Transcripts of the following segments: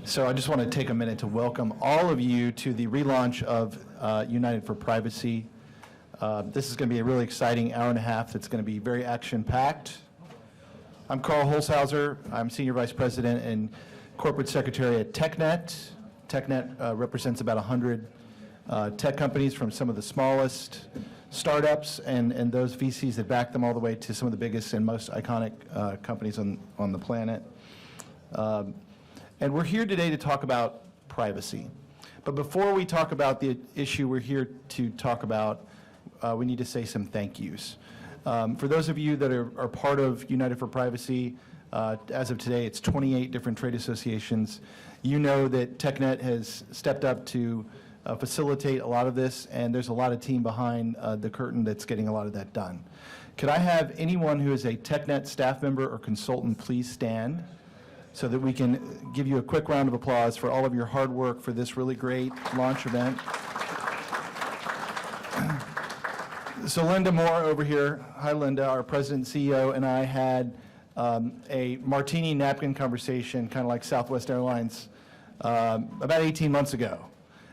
So I just want to take a minute to welcome all of you to the relaunch of United for Privacy. This is going to be a really exciting hour and a half that's going to be very action-packed. I'm Carl Holzhauser. I'm Senior Vice President and Corporate Secretary at TechNet. TechNet represents about 100 tech companies, from some of the smallest startups and those VCs that back them all the way to some of the biggest and most iconic companies on the planet. And we're here today to talk about privacy. But before we talk about the issue we're here to talk about, we need to say some thank yous. For those of you that are part of United for Privacy, as of today, it's 28 different trade associations. You know that TechNet has stepped up to facilitate a lot of this, and there's a lot of team behind the curtain that's getting a lot of that done. Could I have anyone who is a TechNet staff member or consultant please stand, so that we can give you a quick round of applause for all of your hard work for this really great launch event. So Linda Moore over here, hi Linda, our president and CEO, and I had a martini napkin conversation, kind of like Southwest Airlines, about 18 months ago.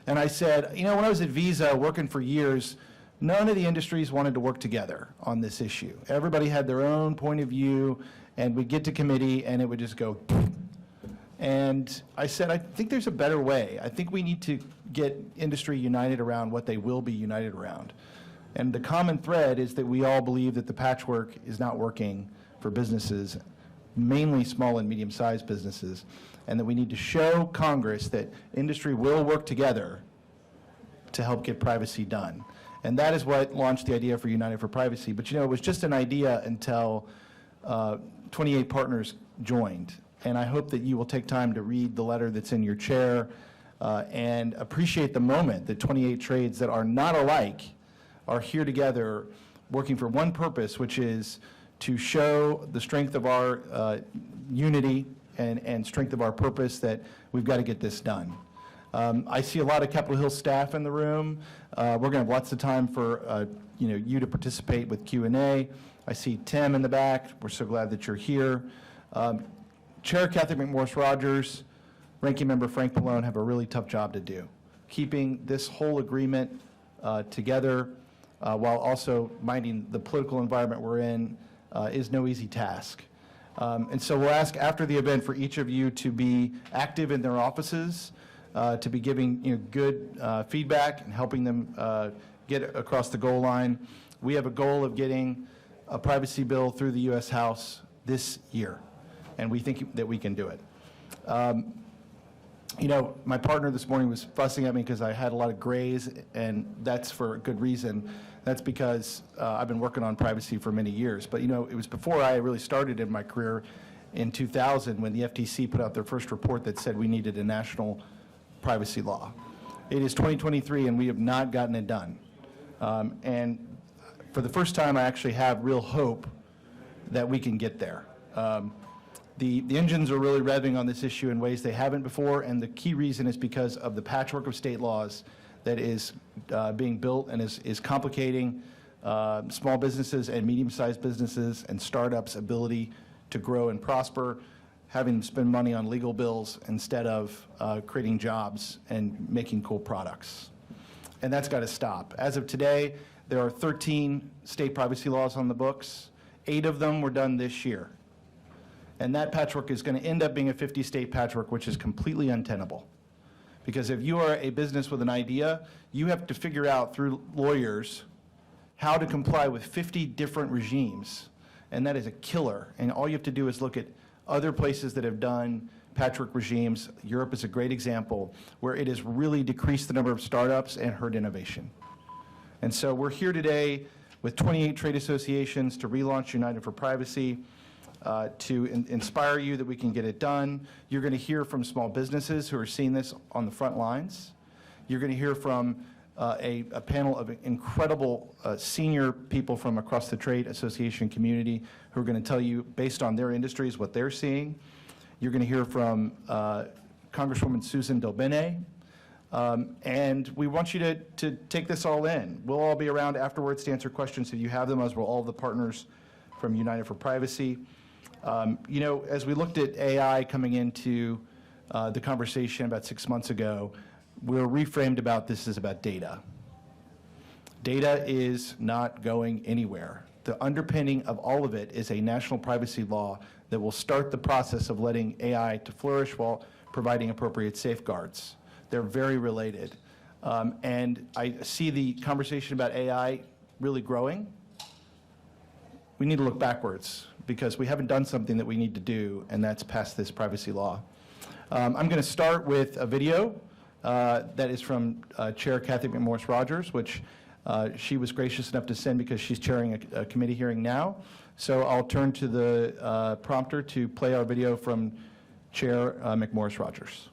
And I said, you know, when I was at Visa working for years, none of the industries wanted to work together on this issue. Everybody had their own point of view, and we'd get to committee and it would just go. And I said, I think there's a better way. I think we need to get industry united around what they will be united around. And the common thread is that we all believe that the patchwork is not working for businesses, mainly small and medium-sized businesses, and that we need to show Congress that industry will work together to help get privacy done. And that is what launched the idea for United for Privacy. But you know, it was just an idea until 28 partners joined. And I hope that you will take time to read the letter that's in your chair and appreciate the moment that 28 trades that are not alike are here together working for one purpose, which is to show the strength of our unity and strength of our purpose that we've got to get this done. I see a lot of Capitol Hill staff in the room. We're going to have lots of time for you to participate with Q&A. I see Tim in the back. We're so glad that you're here. Chair Kathy McMorris-Rogers, Ranking Member Frank Pallone have a really tough job to do, keeping this whole agreement together while also minding the political environment we're in is no easy task. And so we'll ask after the event for each of you to be active in their offices, to be giving good feedback and helping them get across the goal line. We have a goal of getting a privacy bill through the U.S. House this year, and we think that we can do it. You know, my partner this morning was fussing at me because I had a lot of grays, and that's for a good reason. That's because I've been working on privacy for many years. But you know, it was before I really started in my career in 2000 when the FTC put out their first report that said we needed a national privacy law. It is 2023 and we have not gotten it done. And for the first time, I actually have real hope that we can get there. The engines are really revving on this issue in ways they haven't before, and the key reason is because of the patchwork of state laws that is being built and is complicating small businesses and medium-sized businesses and startups' ability to grow and prosper, having them spend money on legal bills instead of creating jobs and making cool products. And that's got to stop. As of today, there are 13 state privacy laws on the books. 8 of them were done this year. And that patchwork is going to end up being a 50-state patchwork, which is completely untenable. Because if you are a business with an idea, you have to figure out through lawyers how to comply with 50 different regimes. And that is a killer. And all you have to do is look at other places that have done patchwork regimes. Europe is a great example where it has really decreased the number of startups and hurt innovation. And so we're here today with 28 trade associations to relaunch United for Privacy, to inspire you that we can get it done. You're going to hear from small businesses who are seeing this on the front lines. You're going to hear from a panel of incredible senior people from across the trade association community who are going to tell you, based on their industries, what they're seeing. You're going to hear from Congresswoman Susan Delbene. And we want you to take this all in. We'll all be around afterwards to answer questions if you have them, as will all the partners from United for Privacy. You know, as we looked at AI coming into the conversation about 6 months ago, we're reframed about this is about data. Data is not going anywhere. The underpinning of all of it is a national privacy law that will start the process of letting AI to flourish while providing appropriate safeguards. They're very related. And I see the conversation about AI really growing. We need to look backwards because we haven't done something that we need to do, and that's pass this privacy law. I'm going to start with a video that is from Chair Kathy McMorris-Rodgers, which she was gracious enough to send because she's chairing a committee hearing now. So I'll turn to the prompter to play our video from Chair McMorris-Rodgers.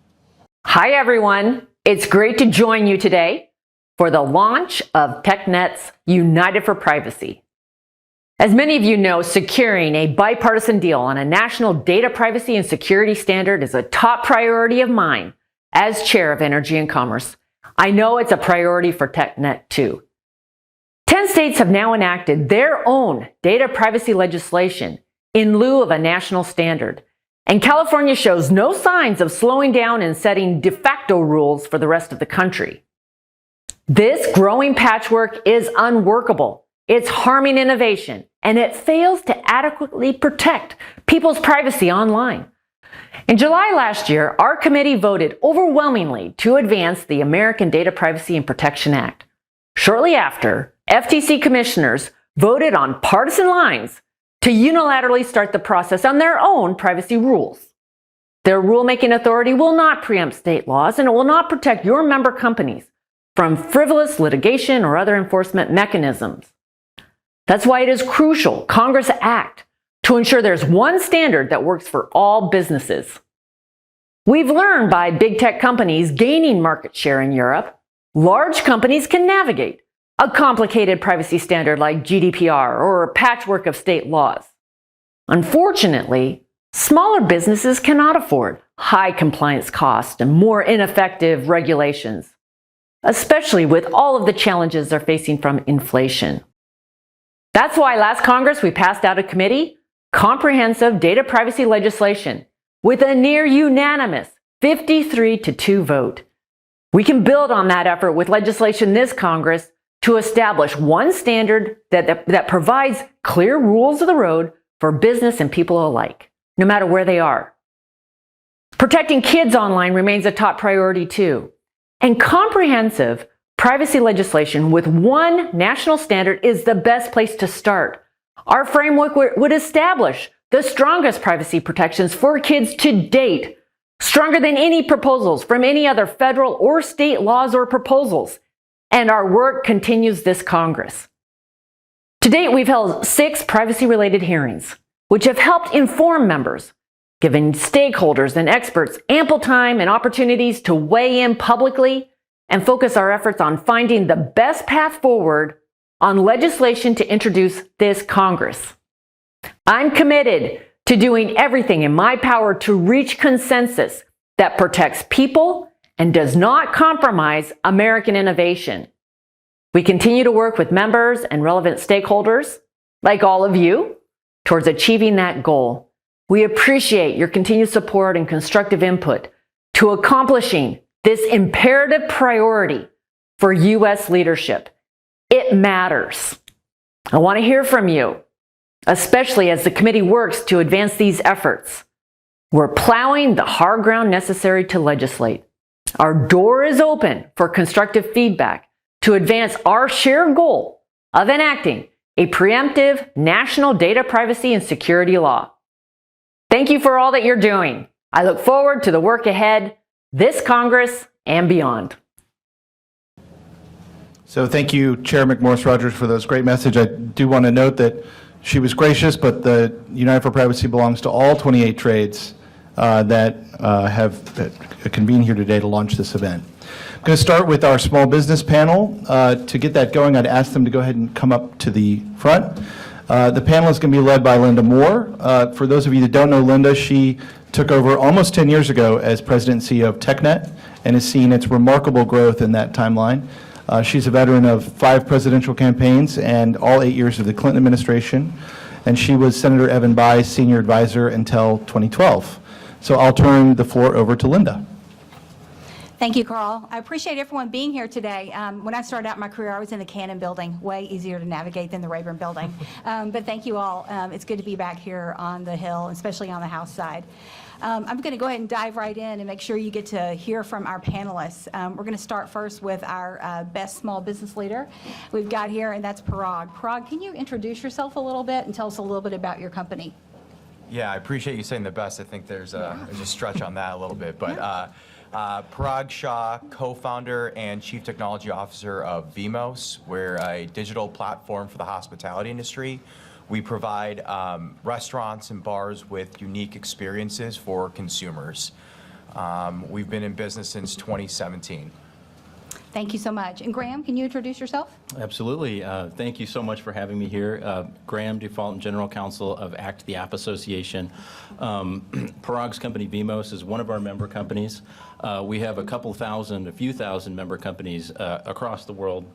Hi, everyone. It's great to join you today for the launch of TechNet's United for Privacy. As many of you know, securing a bipartisan deal on a national data privacy and security standard is a top priority of mine as Chair of Energy and Commerce. I know it's a priority for TechNet too. 10 states have now enacted their own data privacy legislation in lieu of a national standard, and California shows no signs of slowing down and setting de facto rules for the rest of the country. This growing patchwork is unworkable. It's harming innovation, and it fails to adequately protect people's privacy online. In July last year, our committee voted overwhelmingly to advance the American Data Privacy and Protection Act. Shortly after, FTC commissioners voted on partisan lines to unilaterally start the process on their own privacy rules. Their rulemaking authority will not preempt state laws, and it will not protect your member companies from frivolous litigation or other enforcement mechanisms. That's why it is crucial Congress act to ensure there's one standard that works for all businesses. We've learned by big tech companies gaining market share in Europe, large companies can navigate a complicated privacy standard like GDPR or a patchwork of state laws. Unfortunately, smaller businesses cannot afford high compliance costs and more ineffective regulations, especially with all of the challenges they're facing from inflation. That's why last Congress we passed out of committee comprehensive data privacy legislation with a near unanimous 53-2 vote. We can build on that effort with legislation this Congress to establish one standard that provides clear rules of the road for business and people alike, no matter where they are. Protecting kids online remains a top priority too, and comprehensive privacy legislation with one national standard is the best place to start. Our framework would establish the strongest privacy protections for kids to date, stronger than any proposals from any other federal or state laws or proposals. And our work continues this Congress. To date, we've held 6 privacy-related hearings, which have helped inform members, giving stakeholders and experts ample time and opportunities to weigh in publicly and focus our efforts on finding the best path forward on legislation to introduce this Congress. I'm committed to doing everything in my power to reach consensus that protects people and does not compromise American innovation. We continue to work with members and relevant stakeholders, like all of you, towards achieving that goal. We appreciate your continued support and constructive input to accomplishing this imperative priority for U.S. leadership. It matters. I want to hear from you, especially as the committee works to advance these efforts. We're plowing the hard ground necessary to legislate. Our door is open for constructive feedback to advance our shared goal of enacting a preemptive national data privacy and security law. Thank you for all that you're doing. I look forward to the work ahead, this Congress and beyond. So thank you, Chair McMorris-Rodgers, for those great messages. I do want to note that she was gracious, but the United for Privacy belongs to all 28 trades that have convened here today to launch this event. I'm going to start with our small business panel. To get that going, I'd ask them to go ahead and come up to the front. The panel is going to be led by Linda Moore. For those of you that don't know Linda, she took over almost 10 years ago as President and CEO of TechNet and has seen its remarkable growth in that timeline. She's a veteran of 5 presidential campaigns and all 8 years of the Clinton administration, and she was Senator Evan Bayh's senior advisor until 2012. So I'll turn the floor over to Linda. Thank you, Carl. I appreciate everyone being here today. When I started out my career, I was in the Cannon building, way easier to navigate than the Rayburn building. But thank you all. It's good to be back here on the Hill, especially on the House side. I'm going to go ahead and dive right in and make sure you get to hear from our panelists. We're going to start first with our best small business leader we've got here, and that's Parag. Parag, can you introduce yourself a little bit and tell us a little bit about your company? Yeah, I appreciate you saying the best. I think there's a stretch on that a little bit. But Parag Shah, co-founder and chief technology officer of Vimos. We're a digital platform for the hospitality industry. We provide restaurants and bars with unique experiences for consumers. We've been in business since 2017. Thank you so much. And Graham, can you introduce yourself? Absolutely. Thank you so much for having me here. Graham Default, General Counsel of ACT the App Association. Parag's company, Vimos, is one of our member companies. We have a few thousand member companies across the world.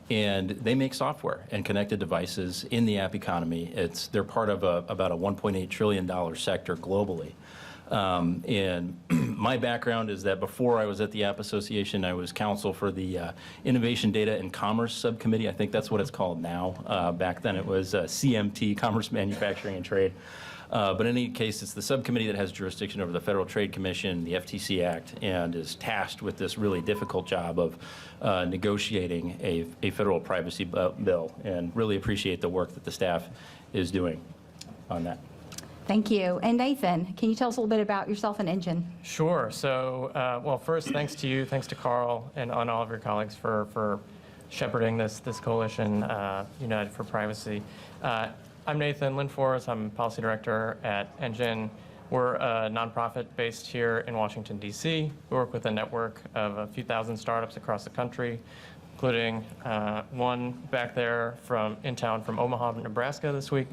And they make software and connected devices in the app economy. They're part of about a $1.8 trillion sector globally. And my background is that before I was at the App Association, I was counsel for the Innovation, Data, and Commerce Subcommittee. I think that's what it's called now. Back then it was CMT, Commerce, Manufacturing, and Trade. But in any case, it's the subcommittee that has jurisdiction over the Federal Trade Commission, the FTC Act, and is tasked with this really difficult job of negotiating a federal privacy bill, and really appreciate the work that the staff is doing on that. Thank you. And Nathan, can you tell us a little bit about yourself and Engine? Sure. So, well, first, thanks to you, thanks to Carl, and on all of your colleagues for shepherding this coalition, United for Privacy. I'm Nathan Linfors. I'm policy director at Engine. We're a nonprofit based here in Washington, D.C. We work with a network of a few thousand startups across the country, including one back there in town from Omaha, Nebraska this week.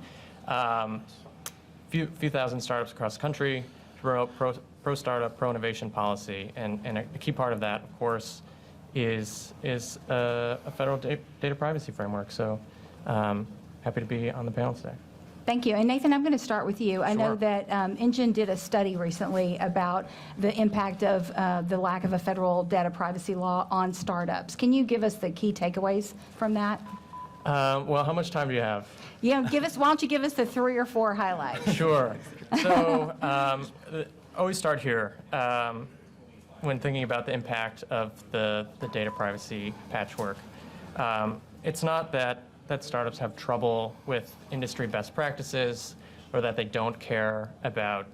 Few thousand startups across the country, pro startup, pro innovation policy, and a key part of that, of course, is a federal data privacy framework. So happy to be on the panel today. Thank you. And Nathan, I'm going to start with you. I know Sure. that Engine did a study recently about the impact of the lack of a federal data privacy law on startups. Can you give us the key takeaways from that? Well, how much time do you have? Yeah, why don't you give us the 3 or 4 highlights? Sure. So always start here when thinking about the impact of the data privacy patchwork. It's not that startups have trouble with industry best practices or that they don't care about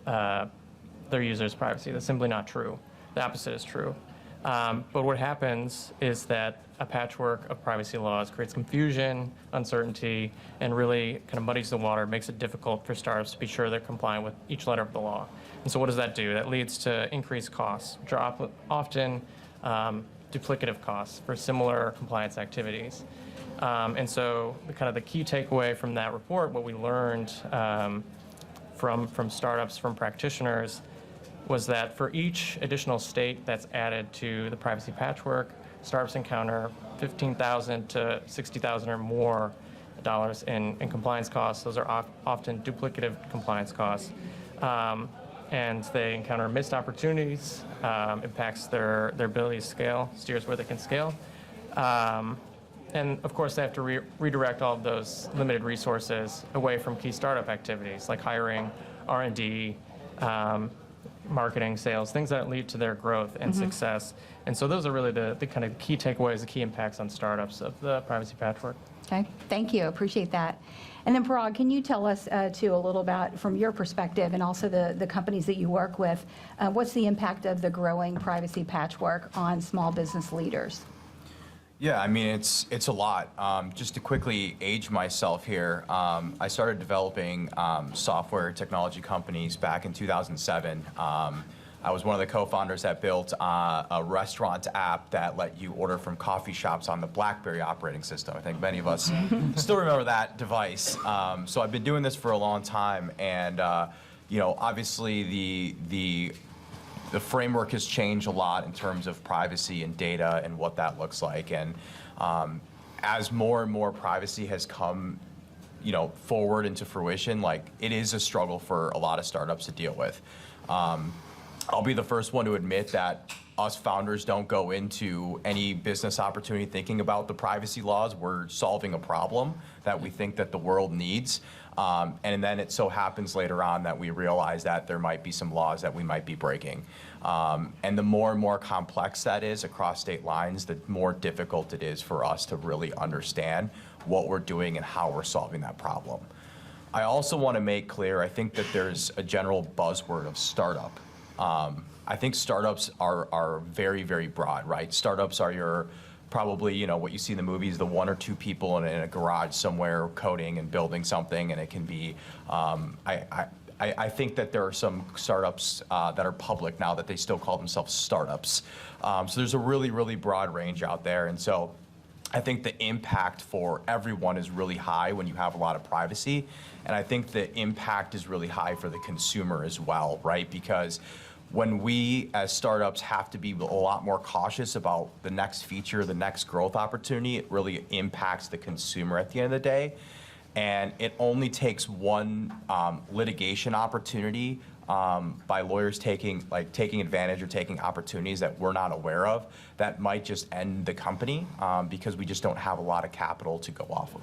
their users' privacy. That's simply not true. The opposite is true. But what happens is that a patchwork of privacy laws creates confusion, uncertainty, and really kind of muddies the water, makes it difficult for startups to be sure they're complying with each letter of the law. And so what does that do? That leads to increased costs, which are often duplicative costs for similar compliance activities. And so the key takeaway from that report, what we learned from startups, from practitioners, was that for each additional state that's added to the privacy patchwork, startups encounter $15,000 to $60,000 or more dollars in compliance costs. Those are often duplicative compliance costs. And they encounter missed opportunities, impacts their ability to scale, steers where they can scale. And of course, they have to redirect all of those limited resources away from key startup activities like hiring, R&D, marketing, sales, things that lead to their growth and success. And so those are really the kind of key takeaways, the key impacts on startups of the privacy patchwork. Okay, thank you. Appreciate that. And then Parag, can you tell us too a little about, from your perspective and also the companies that you work with, what's the impact of the growing privacy patchwork on small business leaders? Yeah, I mean, it's a lot. Just to quickly age myself here, I started developing software technology companies back in 2007. I was one of the co-founders that built a restaurant app that let you order from coffee shops on the BlackBerry operating system. I think many of us still remember that device. So I've been doing this for a long time, and obviously the framework has changed a lot in terms of privacy and data and what that looks like. And as more and more privacy has come forward into fruition, like it is a struggle for a lot of startups to deal with. I'll be the first one to admit that us founders don't go into any business opportunity thinking about the privacy laws. We're solving a problem that we think that the world needs. And then it so happens later on that we realize that there might be some laws that we might be breaking. And the more and more complex that is across state lines, the more difficult it is for us to really understand what we're doing and how we're solving that problem. I also want to make clear, I think that there's a general buzzword of startup. I think startups are very, very broad, right? Startups are your probably, what you see in the movies, the 1 or 2 people in a garage somewhere coding and building something, and it can be, I think that there are some startups that are public now that they still call themselves startups. So there's a really, really broad range out there. And so I think the impact for everyone is really high when you have a lot of privacy. And I think the impact is really high for the consumer as well, right? Because when we as startups have to be a lot more cautious about the next feature, the next growth opportunity, it really impacts the consumer at the end of the day. And it only takes one litigation opportunity by lawyers taking advantage or taking opportunities that we're not aware of that might just end the company because we just don't have a lot of capital to go off of.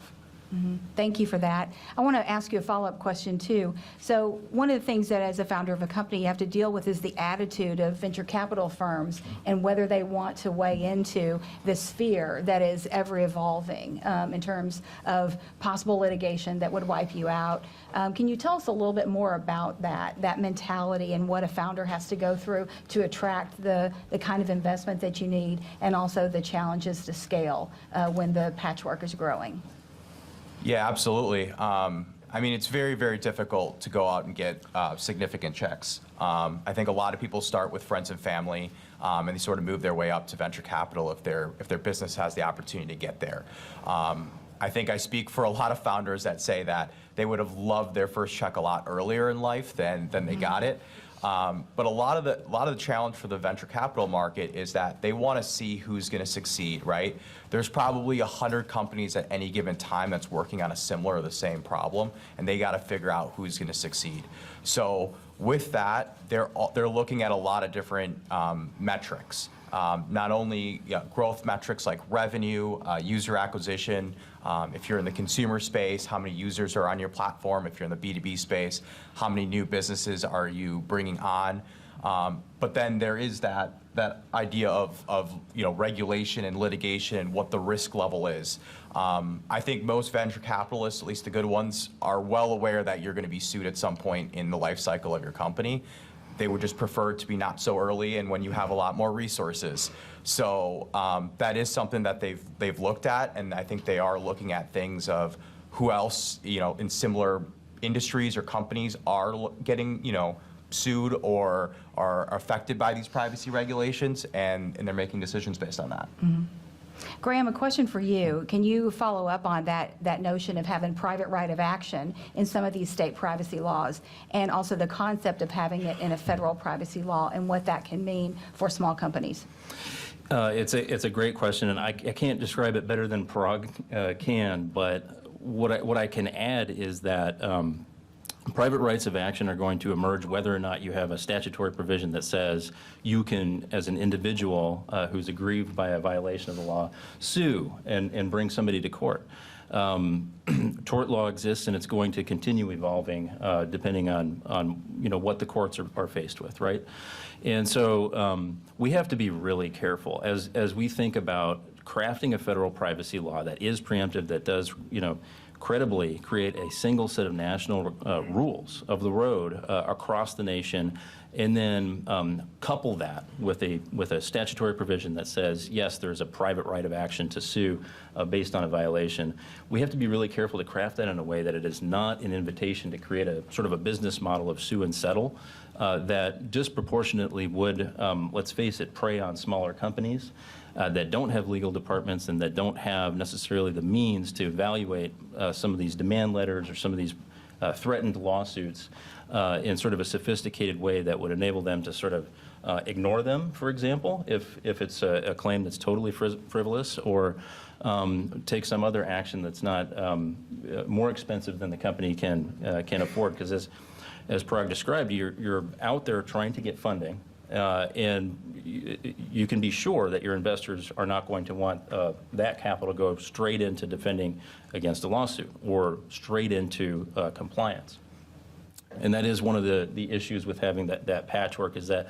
Thank you for that. I want to ask you a follow-up question, too. So one of the things that as a founder of a company you have to deal with is the attitude of venture capital firms and whether they want to weigh into this sphere that is ever-evolving in terms of possible litigation that would wipe you out. Can you tell us a little bit more about that mentality and what a founder has to go through to attract the kind of investment that you need and also the challenges to scale when the patchwork is growing? Yeah, absolutely. I mean, it's very, very difficult to go out and get significant checks. I think a lot of people start with friends and family, and they sort of move their way up to venture capital if their business has the opportunity to get there. I think I speak for a lot of founders that say that they would have loved their first check a lot earlier in life than they got it. But a lot of the challenge for the venture capital market is that they want to see who's going to succeed, right? There's probably 100 companies at any given time that's working on a similar or the same problem, and they got to figure out who's going to succeed. So with that, they're looking at a lot of different metrics. Not only growth metrics like revenue, user acquisition. If you're in the consumer space, how many users are on your platform? If you're in the B2B space, how many new businesses are you bringing on? But then there is that idea of regulation and litigation and what the risk level is. I think most venture capitalists, at least the good ones, are well aware that you're going to be sued at some point in the life cycle of your company. They would just prefer it to be not so early and when you have a lot more resources. So that is something that they've looked at, and I think they are looking at things of who else in similar industries or companies are getting sued or are affected by these privacy regulations, and they're making decisions based on that. Mm-hmm. Graham, a question for you. Can you follow up on that notion of having private right of action in some of these state privacy laws, and also the concept of having it in a federal privacy law and what that can mean for small companies? It's a great question, and I can't describe it better than Parag can, but what I can add is that private rights of action are going to emerge whether or not you have a statutory provision that says you can, as an individual who's aggrieved by a violation of the law, sue and bring somebody to court. Tort law exists, and it's going to continue evolving depending on what the courts are faced with, right? And so we have to be really careful as we think about crafting a federal privacy law that is preemptive, that does, credibly create a single set of national rules of the road across the nation, and then couple that with a statutory provision that says, yes, there's a private right of action to sue based on a violation. We have to be really careful to craft that in a way that it is not an invitation to create a sort of a business model of sue and settle that disproportionately would, let's face it, prey on smaller companies that don't have legal departments and that don't have necessarily the means to evaluate some of these demand letters or some of these threatened lawsuits in sort of a sophisticated way that would enable them to sort of ignore them, for example, if it's a claim that's totally frivolous, or take some other action that's not more expensive than the company can afford. Because as Parag described, you're out there trying to get funding, and you can be sure that your investors are not going to want that capital to go straight into defending against a lawsuit or straight into compliance. And that is one of the issues with having that patchwork, is that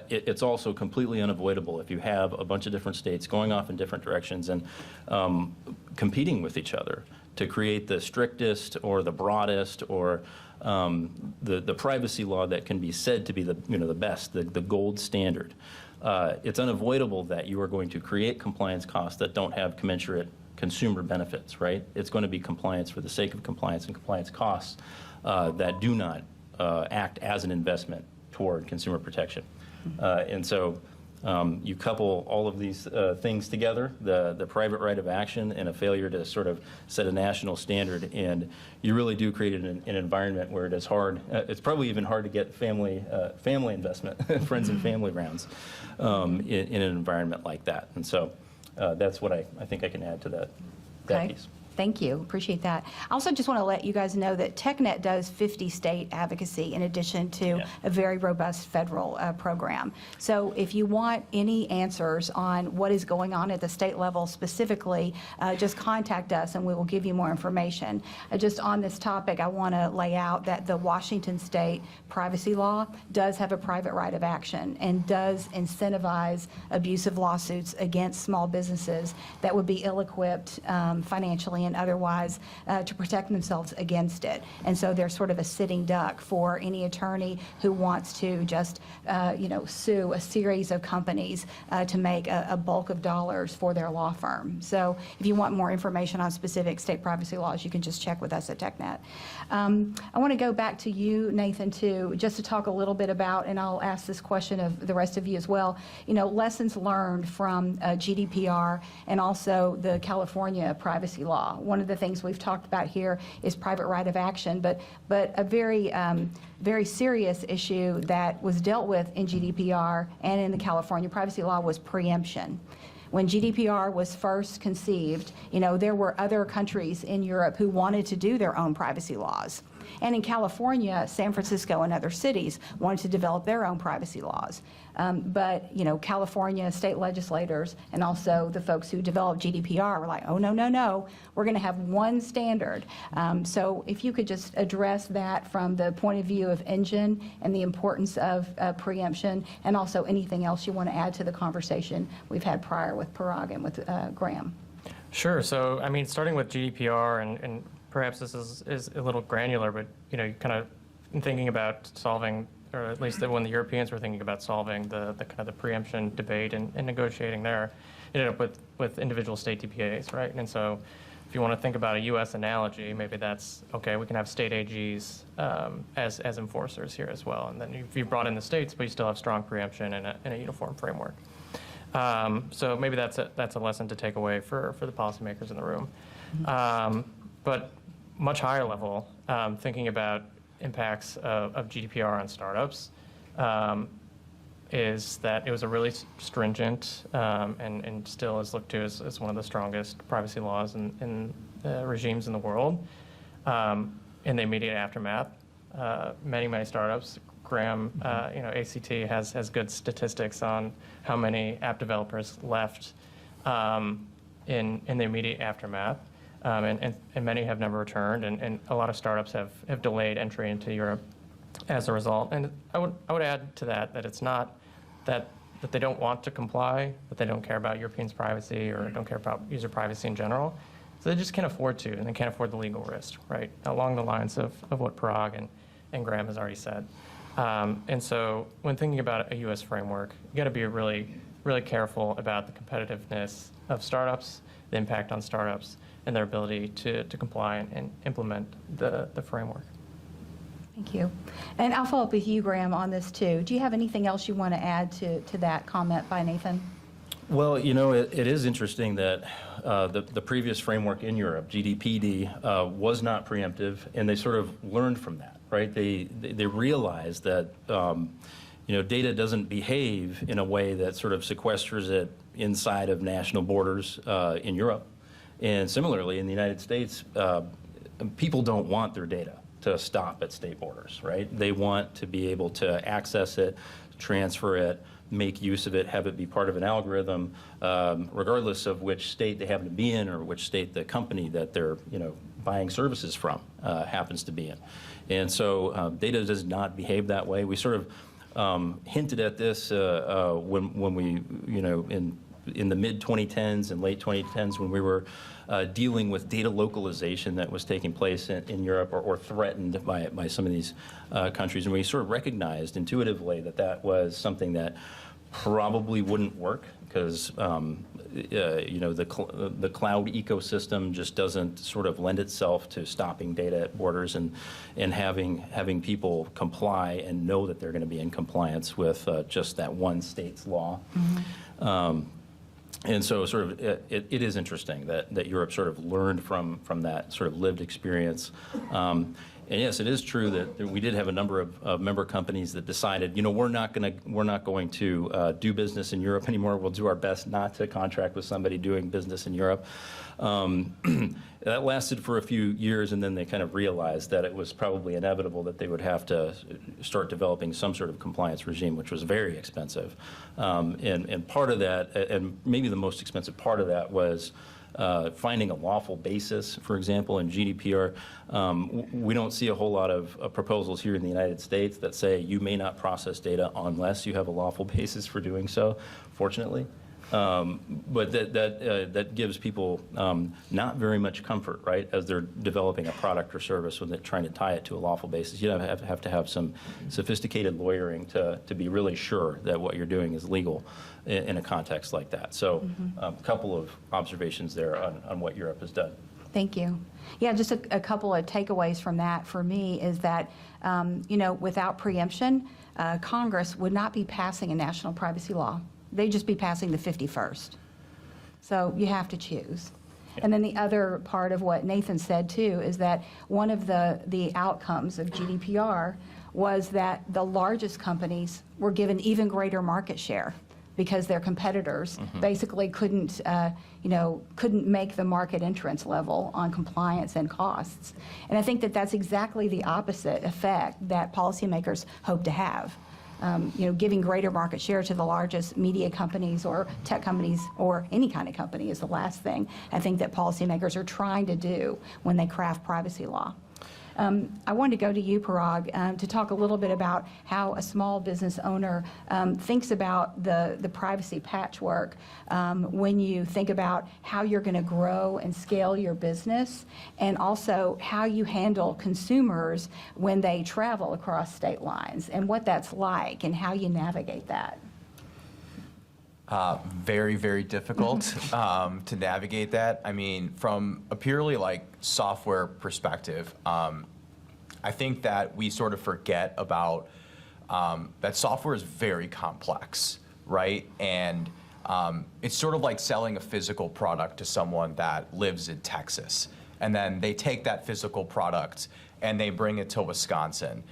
it's also completely unavoidable if you have a bunch of different states going off in different directions and competing with each other to create the strictest or the broadest or the privacy law that can be said to be the best, the gold standard. It's unavoidable that you are going to create compliance costs that don't have commensurate consumer benefits, right? It's going to be compliance for the sake of compliance and compliance costs that do not act as an investment toward consumer protection. And so you couple all of these things together, the private right of action and a failure to sort of set a national standard, and you really do create an environment where it is hard. It's probably even hard to get family investment, friends and family rounds in an environment like that. And so that's what I think I can add to that piece. Thank you. Appreciate that. I also just want to let you guys know that TechNet does 50 state advocacy in addition to a very robust federal program. So if you want any answers on what is going on at the state level specifically, just contact us and we will give you more information. Just on this topic, I want to lay out that the Washington state privacy law does have a private right of action and does incentivize abusive lawsuits against small businesses that would be ill-equipped financially and otherwise to protect themselves against it. And so they're sort of a sitting duck for any attorney who wants to just sue a series of companies to make a bulk of dollars for their law firm. So if you want more information on specific state privacy laws, you can just check with us at TechNet. I want to go back to you, Nathan, too, just to talk a little bit about, and I'll ask this question of the rest of you as well, lessons learned from GDPR and also the California privacy law. One of the things we've talked about here is private right of action, but a very serious issue that was dealt with in GDPR and in the California privacy law was preemption. When GDPR was first conceived, there were other countries in Europe who wanted to do their own privacy laws. And in California, San Francisco and other cities wanted to develop their own privacy laws. But California state legislators and also the folks who developed GDPR were like, oh, no, we're going to have one standard. So if you could just address that from the point of view of Engine and the importance of preemption, and also anything else you want to add to the conversation we've had prior with Parag and with Graham. Sure. So, starting with GDPR, and perhaps this is a little granular, but, kind of thinking about solving, or at least when the Europeans were thinking about solving the kind of the preemption debate and negotiating there, ended up with individual state DPAs, right? And so if you want to think about a U.S. analogy, maybe that's, okay, we can have state AGs as enforcers here as well. And then if you brought in the states, but you still have strong preemption in a uniform framework. So maybe that's a lesson to take away for the policymakers in the room. But much higher level, thinking about impacts of GDPR on startups, is that it was a really stringent and still is looked to as one of the strongest privacy laws in regimes in the world. In the immediate aftermath, many startups, Graham, ACT has good statistics on how many app developers left in the immediate aftermath. And many have never returned, and a lot of startups have delayed entry into Europe as a result. And I would add to that it's not that they don't want to comply, that they don't care about Europeans' privacy or don't care about user privacy in general. So they just can't afford to, and they can't afford the legal risk, right? Along the lines of what Parag and Graham has already said. And so when thinking about a U.S. framework, you got to be really, really careful about the competitiveness of startups, the impact on startups, and their ability to comply and implement the framework. Thank you. And I'll follow up with you, Graham, on this too. Do you have anything else you want to add to that comment by Nathan? Well, you know, it is interesting that the previous framework in Europe, GDPD, was not preemptive, and they sort of learned from that, right? They realized that you know, data doesn't behave in a way that sort of sequesters it inside of national borders in Europe, and similarly in the United States, people don't want their data to stop at state borders, right? They want to be able to access it, transfer it, make use of it, have it be part of an algorithm, regardless of which state they happen to be in or which state the company that they're, you know, buying services from happens to be in. And so data does not behave that way. We sort of hinted at this when we, you know, in the mid-2010s and late 2010s when we were dealing with data localization that was taking place in Europe or threatened by some of these countries. And we sort of recognized intuitively that that was something that probably wouldn't work because you know, the cloud ecosystem just doesn't sort of lend itself to stopping data at borders and having people comply and know that they're going to be in compliance with just that one state's law. Mm-hmm. And so sort of it is interesting that Europe sort of learned from that sort of lived experience. And yes, it is true that we did have a number of member companies that decided, you know, we're not going to do business in Europe anymore. We'll do our best not to contract with somebody doing business in Europe. That lasted for a few years, and then they kind of realized that it was probably inevitable that they would have to start developing some sort of compliance regime, which was very expensive. And part of that, and maybe the most expensive part of that, was finding a lawful basis. For example, in GDPR, we don't see a whole lot of proposals here in the United States that say you may not process data unless you have a lawful basis for doing so, fortunately. But that gives people not very much comfort, right, as they're developing a product or service when they're trying to tie it to a lawful basis. You have to have some sophisticated lawyering to be really sure that what you're doing is legal in a context like that. So a couple of observations there on what Europe has done. Thank you. Yeah, just a couple of takeaways from that for me is that, you know, without preemption, Congress would not be passing a national privacy law. They'd just be passing the 51st. So you have to choose. And then the other part of what Nathan said too is that one of the outcomes of GDPR was that the largest companies were given even greater market share because their competitors basically couldn't make the market entrance level on compliance and costs. And I think that that's exactly the opposite effect that policymakers hope to have. You know, giving greater market share to the largest media companies or tech companies or any kind of company is the last thing I think that policymakers are trying to do when they craft privacy law. I wanted to go to you, Parag, to talk a little bit about how a small business owner thinks about the privacy patchwork when you think about how you're going to grow and scale your business, and also how you handle consumers when they travel across state lines, and what that's like and how you navigate that. Very, very difficult to navigate that. I mean, from a purely like software perspective, I think that we sort of forget about that software is very complex, right? And it's sort of like selling a physical product to someone that lives in Texas. And then they take that physical product and they bring it to Wisconsin.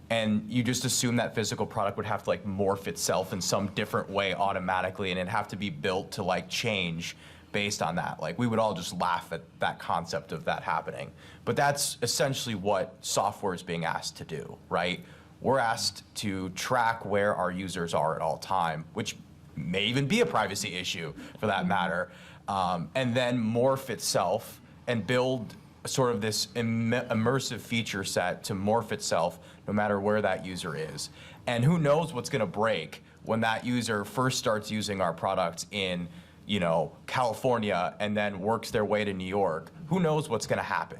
And you just assume that physical product would have to like morph itself in some different way automatically, and it'd have to be built to like change based on that. Like, we would all just laugh at that concept of that happening. But that's essentially what software is being asked to do, right? We're asked to track where our users are at all time, which may even be a privacy issue for that matter, and then morph itself and build sort of this immersive feature set to morph itself no matter where that user is. And who knows what's going to break when that user first starts using our product in, you know, California and then works their way to New York. Who knows what's going to happen?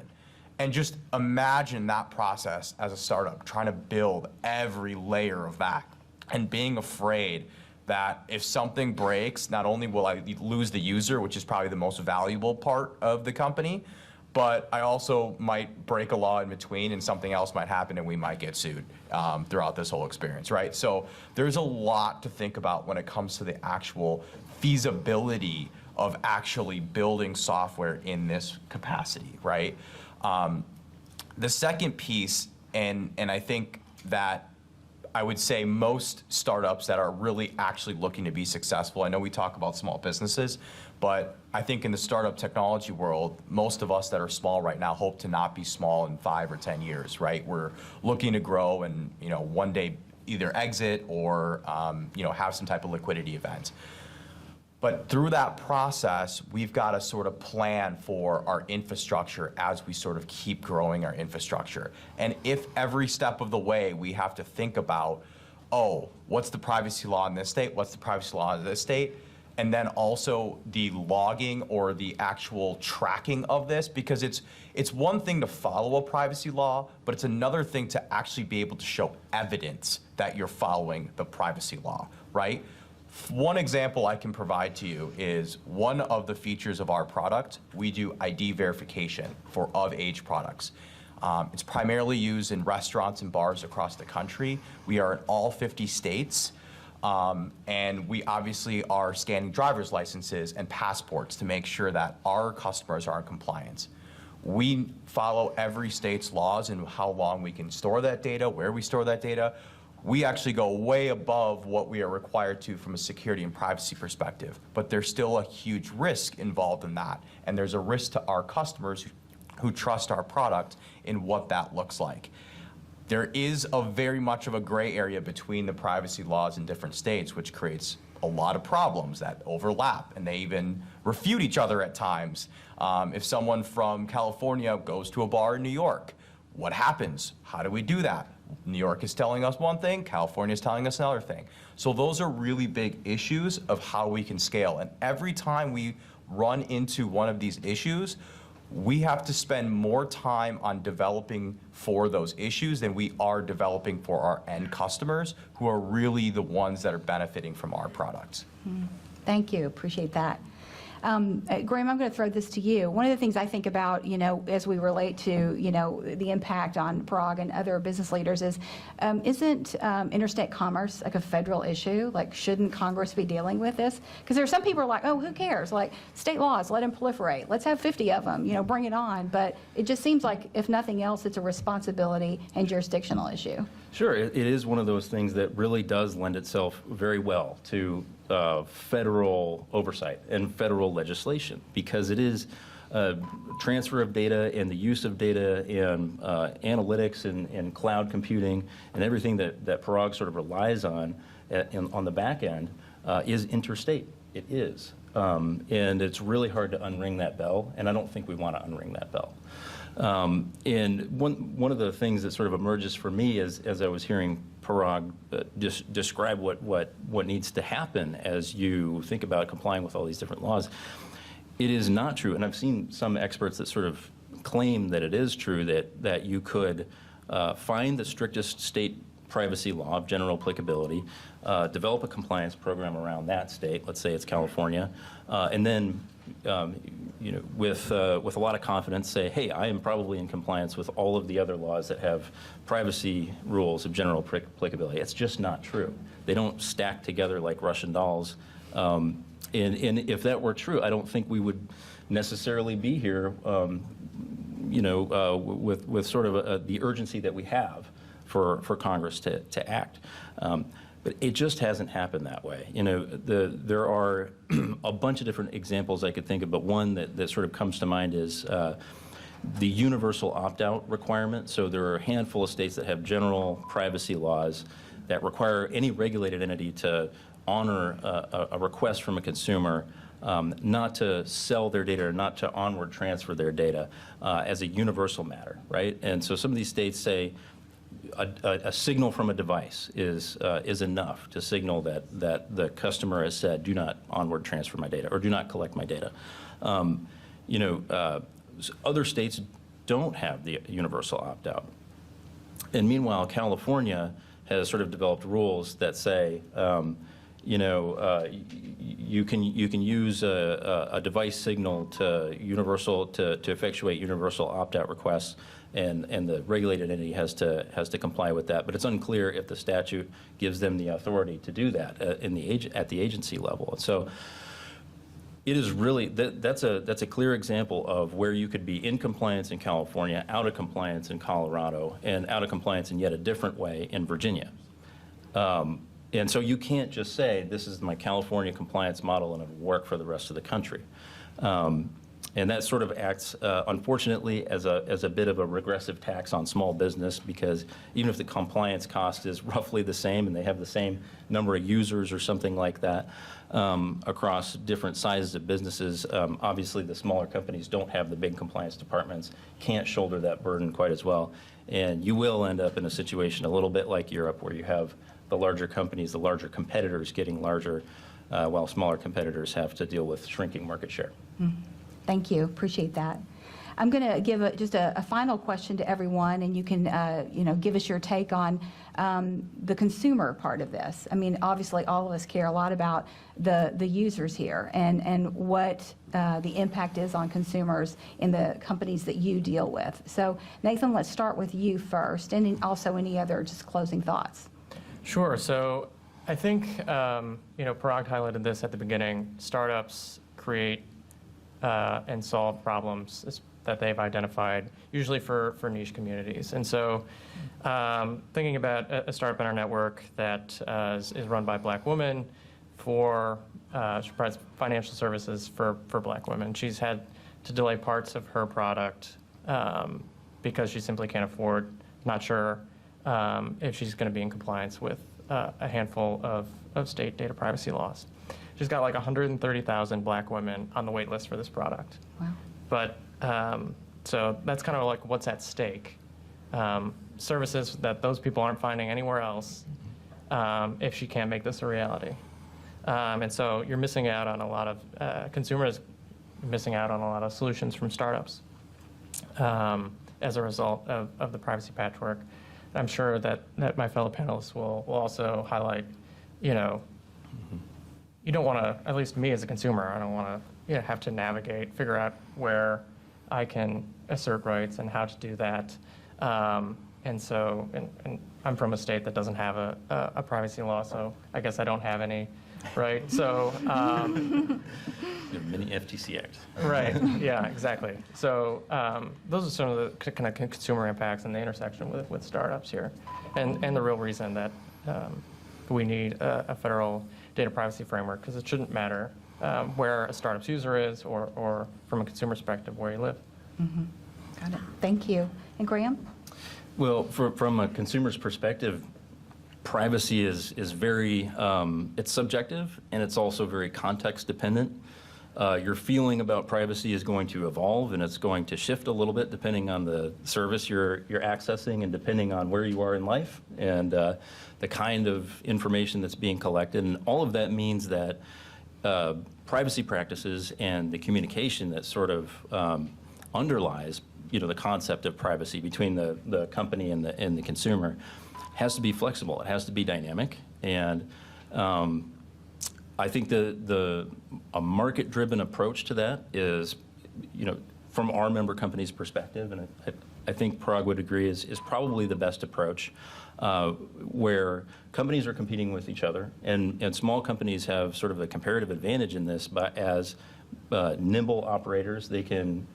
And just imagine that process as a startup, trying to build every layer of that and being afraid that if something breaks, not only will I lose the user, which is probably the most valuable part of the company, but I also might break a law in between and something else might happen and we might get sued throughout this whole experience, right? So there's a lot to think about when it comes to the actual feasibility of actually building software in this capacity, right? The second piece, and I think that I would say most startups that are really actually looking to be successful, I know we talk about small businesses, but I think in the startup technology world, most of us that are small right now hope to not be small in 5 or 10 years, right? We're looking to grow and, you know, one day either exit or, you know, have some type of liquidity event. But through that process, we've got to sort of plan for our infrastructure as we sort of keep growing our infrastructure. And if every step of the way we have to think about, oh, what's the privacy law in this state? What's the privacy law in this state? And then also the logging or the actual tracking of this, because it's one thing to follow a privacy law, but it's another thing to actually be able to show evidence that you're following the privacy law, right? One example I can provide to you is one of the features of our product, we do ID verification for of-age products. It's primarily used in restaurants and bars across the country. We are in all 50 states, and we obviously are scanning driver's licenses and passports to make sure that our customers are in compliance. We follow every state's laws and how long we can store that data, where we store that data. We actually go way above what we are required to from a security and privacy perspective, but there's still a huge risk involved in that. And there's a risk to our customers who trust our product in what that looks like. There is a very much of a gray area between the privacy laws in different states, which creates a lot of problems that overlap, and they even refute each other at times. If someone from California goes to a bar in New York, what happens? How do we do that? New York is telling us one thing, California is telling us another thing. So those are really big issues of how we can scale. And every time we run into one of these issues, we have to spend more time on developing for those issues than we are developing for our end customers, who are really the ones that are benefiting from our products. Thank you. Appreciate that. Graham, I'm going to throw this to you. One of the things I think about, you know, as we relate to, you know, the impact on Parag and other business leaders is, isn't interstate commerce like a federal issue? Like, shouldn't Congress be dealing with this? Because there are some people who are like, oh, who cares? Like, state laws, let them proliferate. Let's have 50 of them, you know, bring it on. But it just seems like, if nothing else, it's a responsibility and jurisdictional issue. Sure, it is one of those things that really does lend itself very well to federal oversight and federal legislation, because it is transfer of data and the use of data and analytics and cloud computing and everything that Parag sort of relies on on the back end is interstate. It is. And it's really hard to unring that bell, and I don't think we want to unring that bell. And one of the things that sort of emerges for me as I was hearing Parag describe what needs to happen as you think about complying with all these different laws, it is not true. And I've seen some experts that sort of claim that it is true that you could find the strictest state privacy law of general applicability, develop a compliance program around that state, let's say it's California, and then you know, with a lot of confidence say, hey, I am probably in compliance with all of the other laws that have privacy rules of general applicability. It's just not true. They don't stack together like Russian dolls. And if that were true, I don't think we would necessarily be here, you know, with sort of the urgency that we have for Congress to act. But it just hasn't happened that way. You know, there are a bunch of different examples I could think of, but one that sort of comes to mind is the universal opt-out requirement. So there are a handful of states that have general privacy laws that require any regulated entity to honor a request from a consumer not to sell their data or not to onward transfer their data as a universal matter, right? And so some of these states say, a signal from a device is enough to signal that the customer has said, do not onward transfer my data or do not collect my data. You know, other states don't have the universal opt-out. And meanwhile, California has sort of developed rules that say, you can use a device signal to effectuate universal opt-out requests, and the regulated entity has to comply with that. But it's unclear if the statute gives them the authority to do that at the agency level. And so it is really that's a clear example of where you could be in compliance in California, out of compliance in Colorado, and out of compliance in yet a different way in Virginia. And so you can't just say, this is my California compliance model and it'll work for the rest of the country. And that sort of acts, unfortunately, as a bit of a regressive tax on small business, because even if the compliance cost is roughly the same and they have the same number of users or something like that across different sizes of businesses, obviously the smaller companies don't have the big compliance departments, can't shoulder that burden quite as well. And you will end up in a situation a little bit like Europe, where you have the larger companies, the larger competitors getting larger, while smaller competitors have to deal with shrinking market share. Thank you. Appreciate that. I'm going to give just a final question to everyone, and you can give us your take on the consumer part of this. I mean, obviously, all of us care a lot about the users here and what the impact is on consumers in the companies that you deal with. So, Nathan, let's start with you first, and then also any other just closing thoughts. Sure. So I think, Parag highlighted this at the beginning. Startups create and solve problems that they've identified, usually for niche communities. And so thinking about a startup in our network that is run by Black women she provides financial services for Black women. She's had to delay parts of her product because she simply can't afford, not sure if she's going to be in compliance with a handful of state data privacy laws. She's got like 130,000 Black women on the wait list for this product. Wow. But so that's kind of like what's at stake. Services that those people aren't finding anywhere else if she can't make this a reality. And so you're missing out on a lot of consumers, missing out on a lot of solutions from startups as a result of the privacy patchwork. I'm sure that my fellow panelists will also highlight, you don't want to, at least me as a consumer, I don't want to have to navigate, figure out where I can assert rights and how to do that. And so, and I'm from a state that doesn't have a privacy law, so I guess I don't have any, right? So, There are many FTC Acts. Right. Yeah. Exactly. So those are some of the kind of consumer impacts and the intersection with startups here, and the real reason that we need a federal data privacy framework, because it shouldn't matter where a startup's user is or from a consumer perspective where you live. Mm-hmm. Got it. Thank you. And Graham? Well, from a consumer's perspective, privacy is very, it's subjective, and it's also very context dependent. Your feeling about privacy is going to evolve, and it's going to shift a little bit depending on the service you're accessing and depending on where you are in life and the kind of information that's being collected. And all of that means that privacy practices and the communication that sort of underlies the concept of privacy between the company and the consumer has to be flexible. It has to be dynamic. And I think a market-driven approach to that is, from our member company's perspective, and I think Parag would agree, is probably the best approach, where companies are competing with each other, and small companies have sort of a comparative advantage in this, but as nimble operators, they can,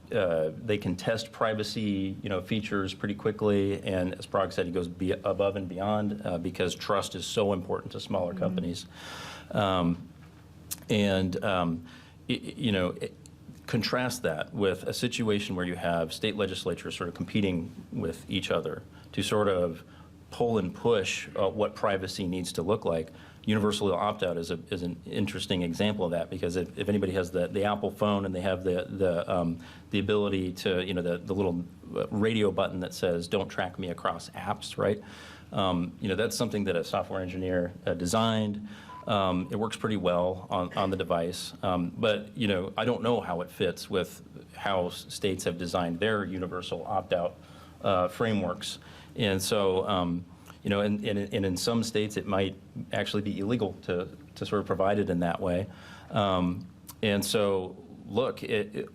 they can test privacy, features pretty quickly, and as Parag said, he goes above and beyond because trust is so important to smaller companies. Contrast that with a situation where you have state legislatures sort of competing with each other to sort of pull and push what privacy needs to look like. Universal opt-out is an interesting example of that, because if anybody has the Apple phone and they have the ability to, the little radio button that says "Don't track me across apps," right? That's something that a software engineer designed. It works pretty well on the device, but I don't know how it fits with how states have designed their universal opt-out frameworks, and so. And in some states, it might actually be illegal to sort of provide it in that way. And so, look,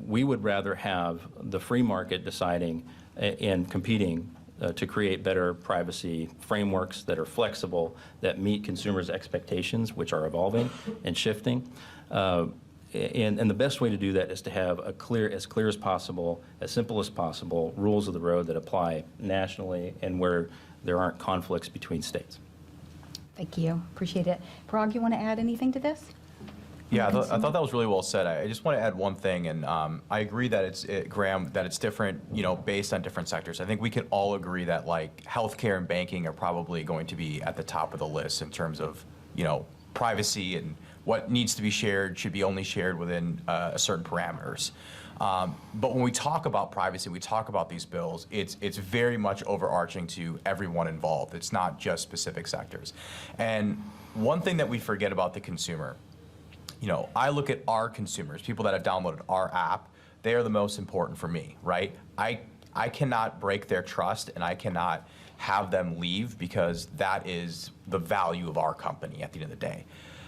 we would rather have the free market deciding and competing to create better privacy frameworks that are flexible, that meet consumers' expectations, which are evolving and shifting. And the best way to do that is to have as clear as possible, as simple as possible, rules of the road that apply nationally and where there aren't conflicts between states. Thank you. Appreciate it. Parag, you want to add anything to this? Yeah, I thought that was really well said. I just want to add one thing, and I agree that Graham, that it's different, based on different sectors. I think we can all agree that like healthcare and banking are probably going to be at the top of the list in terms of, privacy and what needs to be shared should be only shared within certain parameters. But when we talk about privacy, we talk about these bills, it's very much overarching to everyone involved. It's not just specific sectors. And one thing that we forget about the consumer, I look at our consumers, people that have downloaded our app, they are the most important for me, right? I cannot break their trust and I cannot have them leave because that is the value of our company at the end of the day.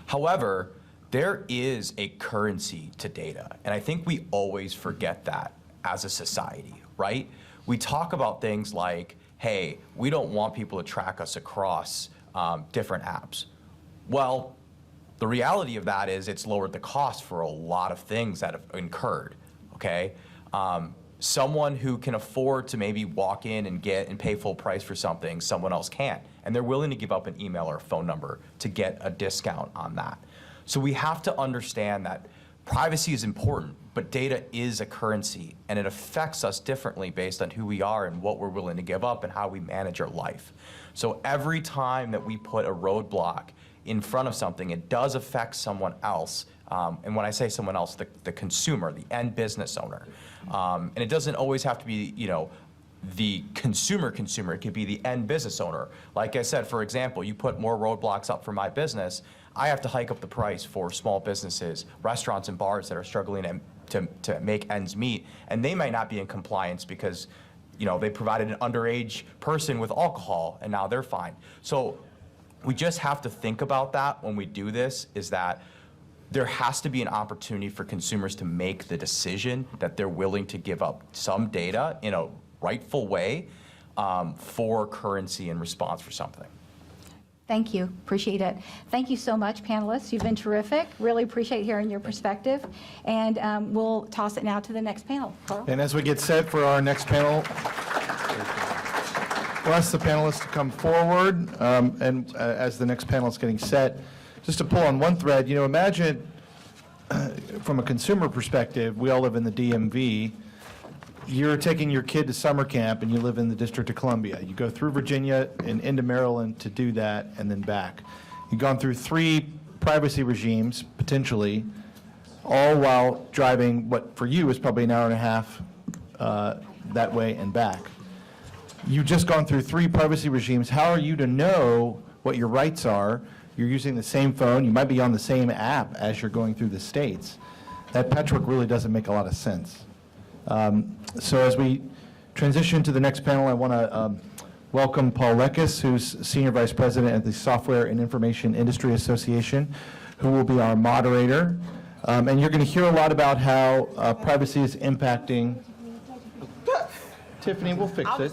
However, there is a currency to data, and I think we always forget that as a society, right? We talk about things like, hey, we don't want people to track us across different apps. Well, the reality of that is it's lowered the cost for a lot of things that have incurred, okay? Someone who can afford to maybe walk in and get and pay full price for something, someone else can't. And they're willing to give up an email or a phone number to get a discount on that. So we have to understand that privacy is important, but data is a currency, and it affects us differently based on who we are and what we're willing to give up and how we manage our life. So every time that we put a roadblock in front of something, it does affect someone else. And when I say someone else, the consumer, the end business owner. And it doesn't always have to be, the consumer, it could be the end business owner. Like I said, for example, you put more roadblocks up for my business, I have to hike up the price for small businesses, restaurants and bars that are struggling to make ends meet, and they might not be in compliance because, they provided an underage person with alcohol and now they're fine. So we just have to think about that when we do this, is that there has to be an opportunity for consumers to make the decision that they're willing to give up some data in a rightful way for currency in response for something. Thank you. Appreciate it. Thank you so much, panelists. You've been terrific. Really appreciate hearing your perspective. And we'll toss it now to the next panel. Carl? And as we get set for our next panel, we'll ask the panelists to come forward. And as the next panel is getting set, just to pull on one thread, imagine from a consumer perspective, we all live in the DMV. You're taking your kid to summer camp and you live in the District of Columbia. You go through Virginia and into Maryland to do that and then back. You've gone through 3 privacy regimes, potentially, all while driving what for you is probably an hour and a half that way and back. You've just gone through 3 privacy regimes. How are you to know what your rights are? You're using the same phone. You might be on the same app as you're going through the states. That patchwork really doesn't make a lot of sense. So as we transition to the next panel, I want to welcome Paul Lekis, who's Senior Vice President at the Software and Information Industry Association, who will be our moderator. And you're going to hear a lot about how privacy is impacting. Tiffany, we'll fix it.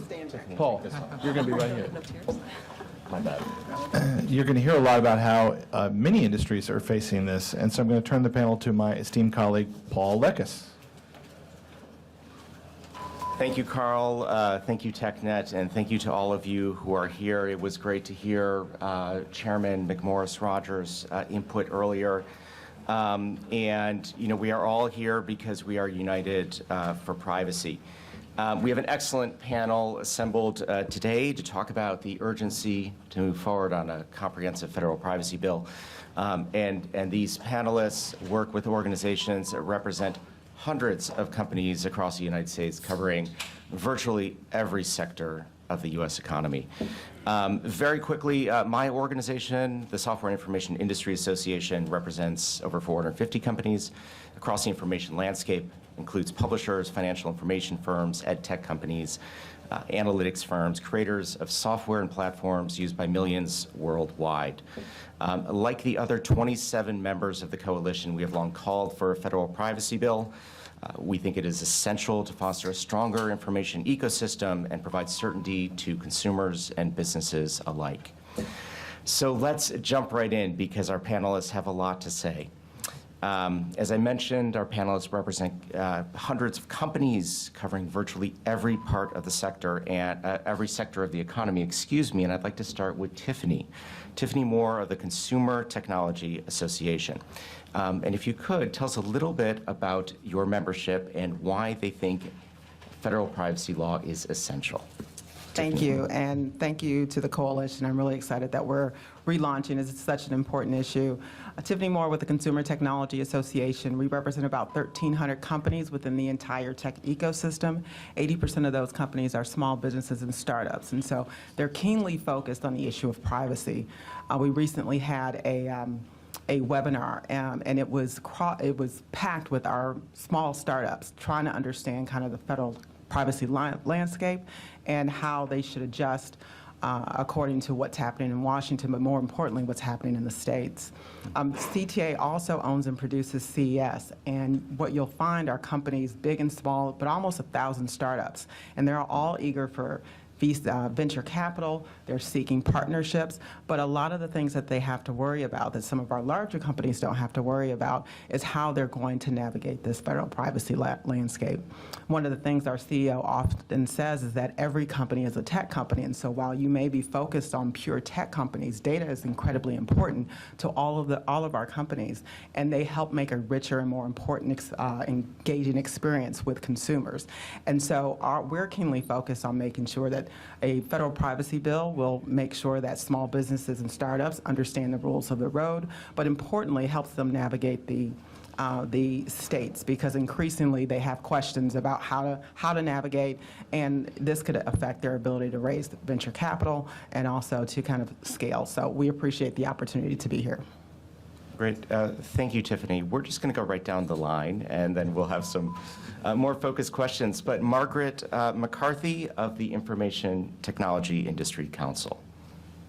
Paul, you're going to be right here. My bad. You're going to hear a lot about how many industries are facing this, and so I'm going to turn the panel to my esteemed colleague, Paul Lekis. Thank you, Carl. Thank you, TechNet, and thank you to all of you who are here. It was great to hear Chairman McMorris-Rogers' input earlier. And, we are all here because we are united for privacy. We have an excellent panel assembled today to talk about the urgency to move forward on a comprehensive federal privacy bill. And these panelists work with organizations that represent hundreds of companies across the United States, covering virtually every sector of the U.S. economy. Very quickly, my organization, the Software and Information Industry Association, represents over 450 companies across the information landscape, includes publishers, financial information firms, ed tech companies, analytics firms, creators of software and platforms used by millions worldwide. Like the other 27 members of the coalition, we have long called for a federal privacy bill. We think it is essential to foster a stronger information ecosystem and provide certainty to consumers and businesses alike. So let's jump right in because our panelists have a lot to say. As I mentioned, our panelists represent hundreds of companies covering virtually every part of the sector and every sector of the economy, and I'd like to start with Tiffany Moore of the Consumer Technology Association. And if you could, tell us a little bit about your membership and why they think federal privacy law is essential. Thank you, and thank you to the coalition. I'm really excited that we're relaunching. It's such an important issue. Tiffany Moore with the Consumer Technology Association. We represent about 1,300 companies within the entire tech ecosystem. 80% of those companies are small businesses and startups, and so they're keenly focused on the issue of privacy. We recently had a webinar, and it was packed with our small startups trying to understand kind of the federal privacy landscape and how they should adjust according to what's happening in Washington, but more importantly, what's happening in the states. CTA also owns and produces CES, and what you'll find are companies, big and small, but almost 1,000 startups, and they're all eager for venture capital. They're seeking partnerships, but a lot of the things that they have to worry about that some of our larger companies don't have to worry about is how they're going to navigate this federal privacy landscape. One of the things our CEO often says is that every company is a tech company, and so while you may be focused on pure tech companies, data is incredibly important to all of our companies, and they help make a richer and more important engaging experience with consumers. And so we're keenly focused on making sure that a federal privacy bill will make sure that small businesses and startups understand the rules of the road, but importantly helps them navigate the states, because increasingly they have questions about how to navigate, and this could affect their ability to raise venture capital and also to kind of scale. So we appreciate the opportunity to be here. Great. Thank you, Tiffany. We're just going to go right down the line, and then we'll have some more focused questions. But Margaret McCarthy of the Information Technology Industry Council.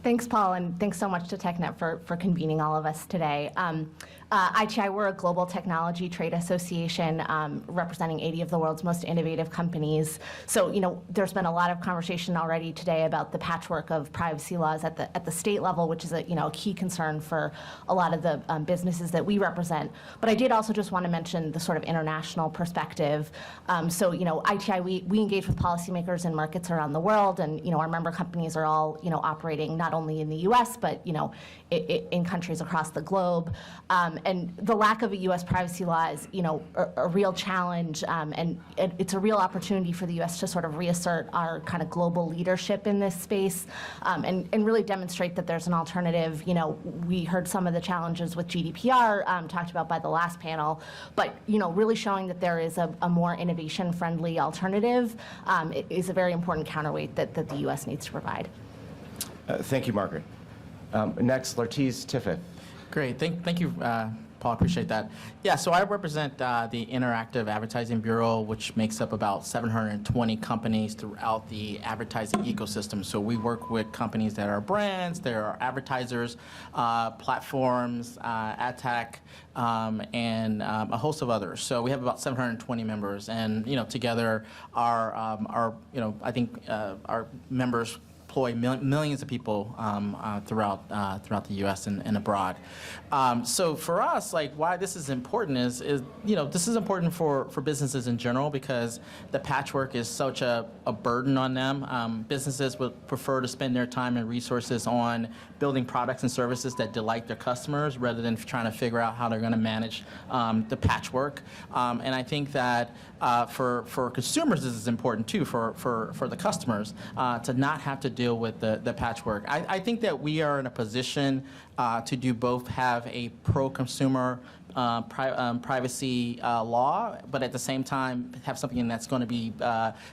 Thanks, Paul, and thanks so much to TechNet for convening all of us today. ITI, we're a global technology trade association representing 80 of the world's most innovative companies. So, there's been a lot of conversation already today about the patchwork of privacy laws at the state level, which is a key concern for a lot of the businesses that we represent. But I did also just want to mention the sort of international perspective. So, ITI, we engage with policymakers in markets around the world, and our member companies are all operating not only in the U.S. but in countries across the globe. And the lack of a U.S. privacy law is, a real challenge, and it's a real opportunity for the U.S. to sort of reassert our kind of global leadership in this space, and really demonstrate that there's an alternative. We heard some of the challenges with GDPR talked about by the last panel, but really showing that there is a more innovation-friendly alternative is a very important counterweight that the U.S. needs to provide. Thank you, Margaret. Next, Lartiz Tiffith. Great. Thank you, Paul. Appreciate that. Yeah, so I represent the Interactive Advertising Bureau, which makes up about 720 companies throughout the advertising ecosystem. So we work with companies that are brands, there are advertisers, platforms, ad tech, and a host of others. So we have about 720 members, and together our members employ millions of people throughout the U.S. and abroad. So for us, why this is important is this is important for businesses in general, because the patchwork is such a burden on them. Businesses would prefer to spend their time and resources on building products and services that delight their customers rather than trying to figure out how they're going to manage the patchwork. And I think that for consumers, this is important too, for the customers to not have to deal with the patchwork. I think that we are in a position to do both, have a pro-consumer privacy law, but at the same time have something that's going to be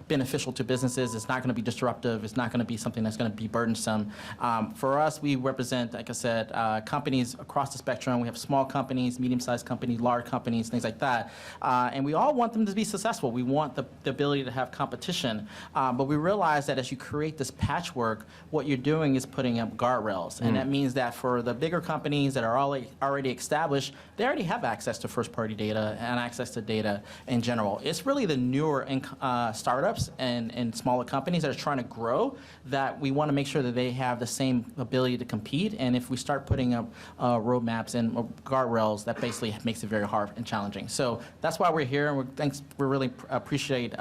beneficial to businesses. It's not going to be disruptive. It's not going to be something that's going to be burdensome. For us, we represent, like I said, companies across the spectrum. We have small companies, medium-sized companies, large companies, things like that. And we all want them to be successful. We want the ability to have competition. But we realize that as you create this patchwork, what you're doing is putting up guardrails. And that means that for the bigger companies that are already established, they already have access to first-party data and access to data in general. It's really the newer startups and smaller companies that are trying to grow that we want to make sure that they have the same ability to compete. And if we start putting up roadmaps and guardrails, that basically makes it very hard and challenging. So that's why we're here, and we really appreciate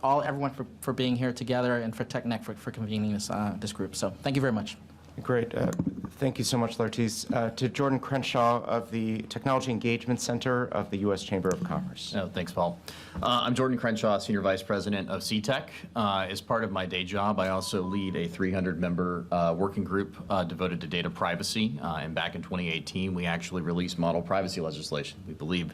everyone for being here together, and for TechNet for convening this group. So thank you very much. Great. Thank you so much, Lartice. To Jordan Crenshaw of the Technology Engagement Center of the U.S. Chamber of Commerce. Oh, thanks, Paul. I'm Jordan Crenshaw, Senior Vice President of CTEC. As part of my day job, I also lead a 300-member working group devoted to data privacy. And back in 2018, we actually released model privacy legislation. We believe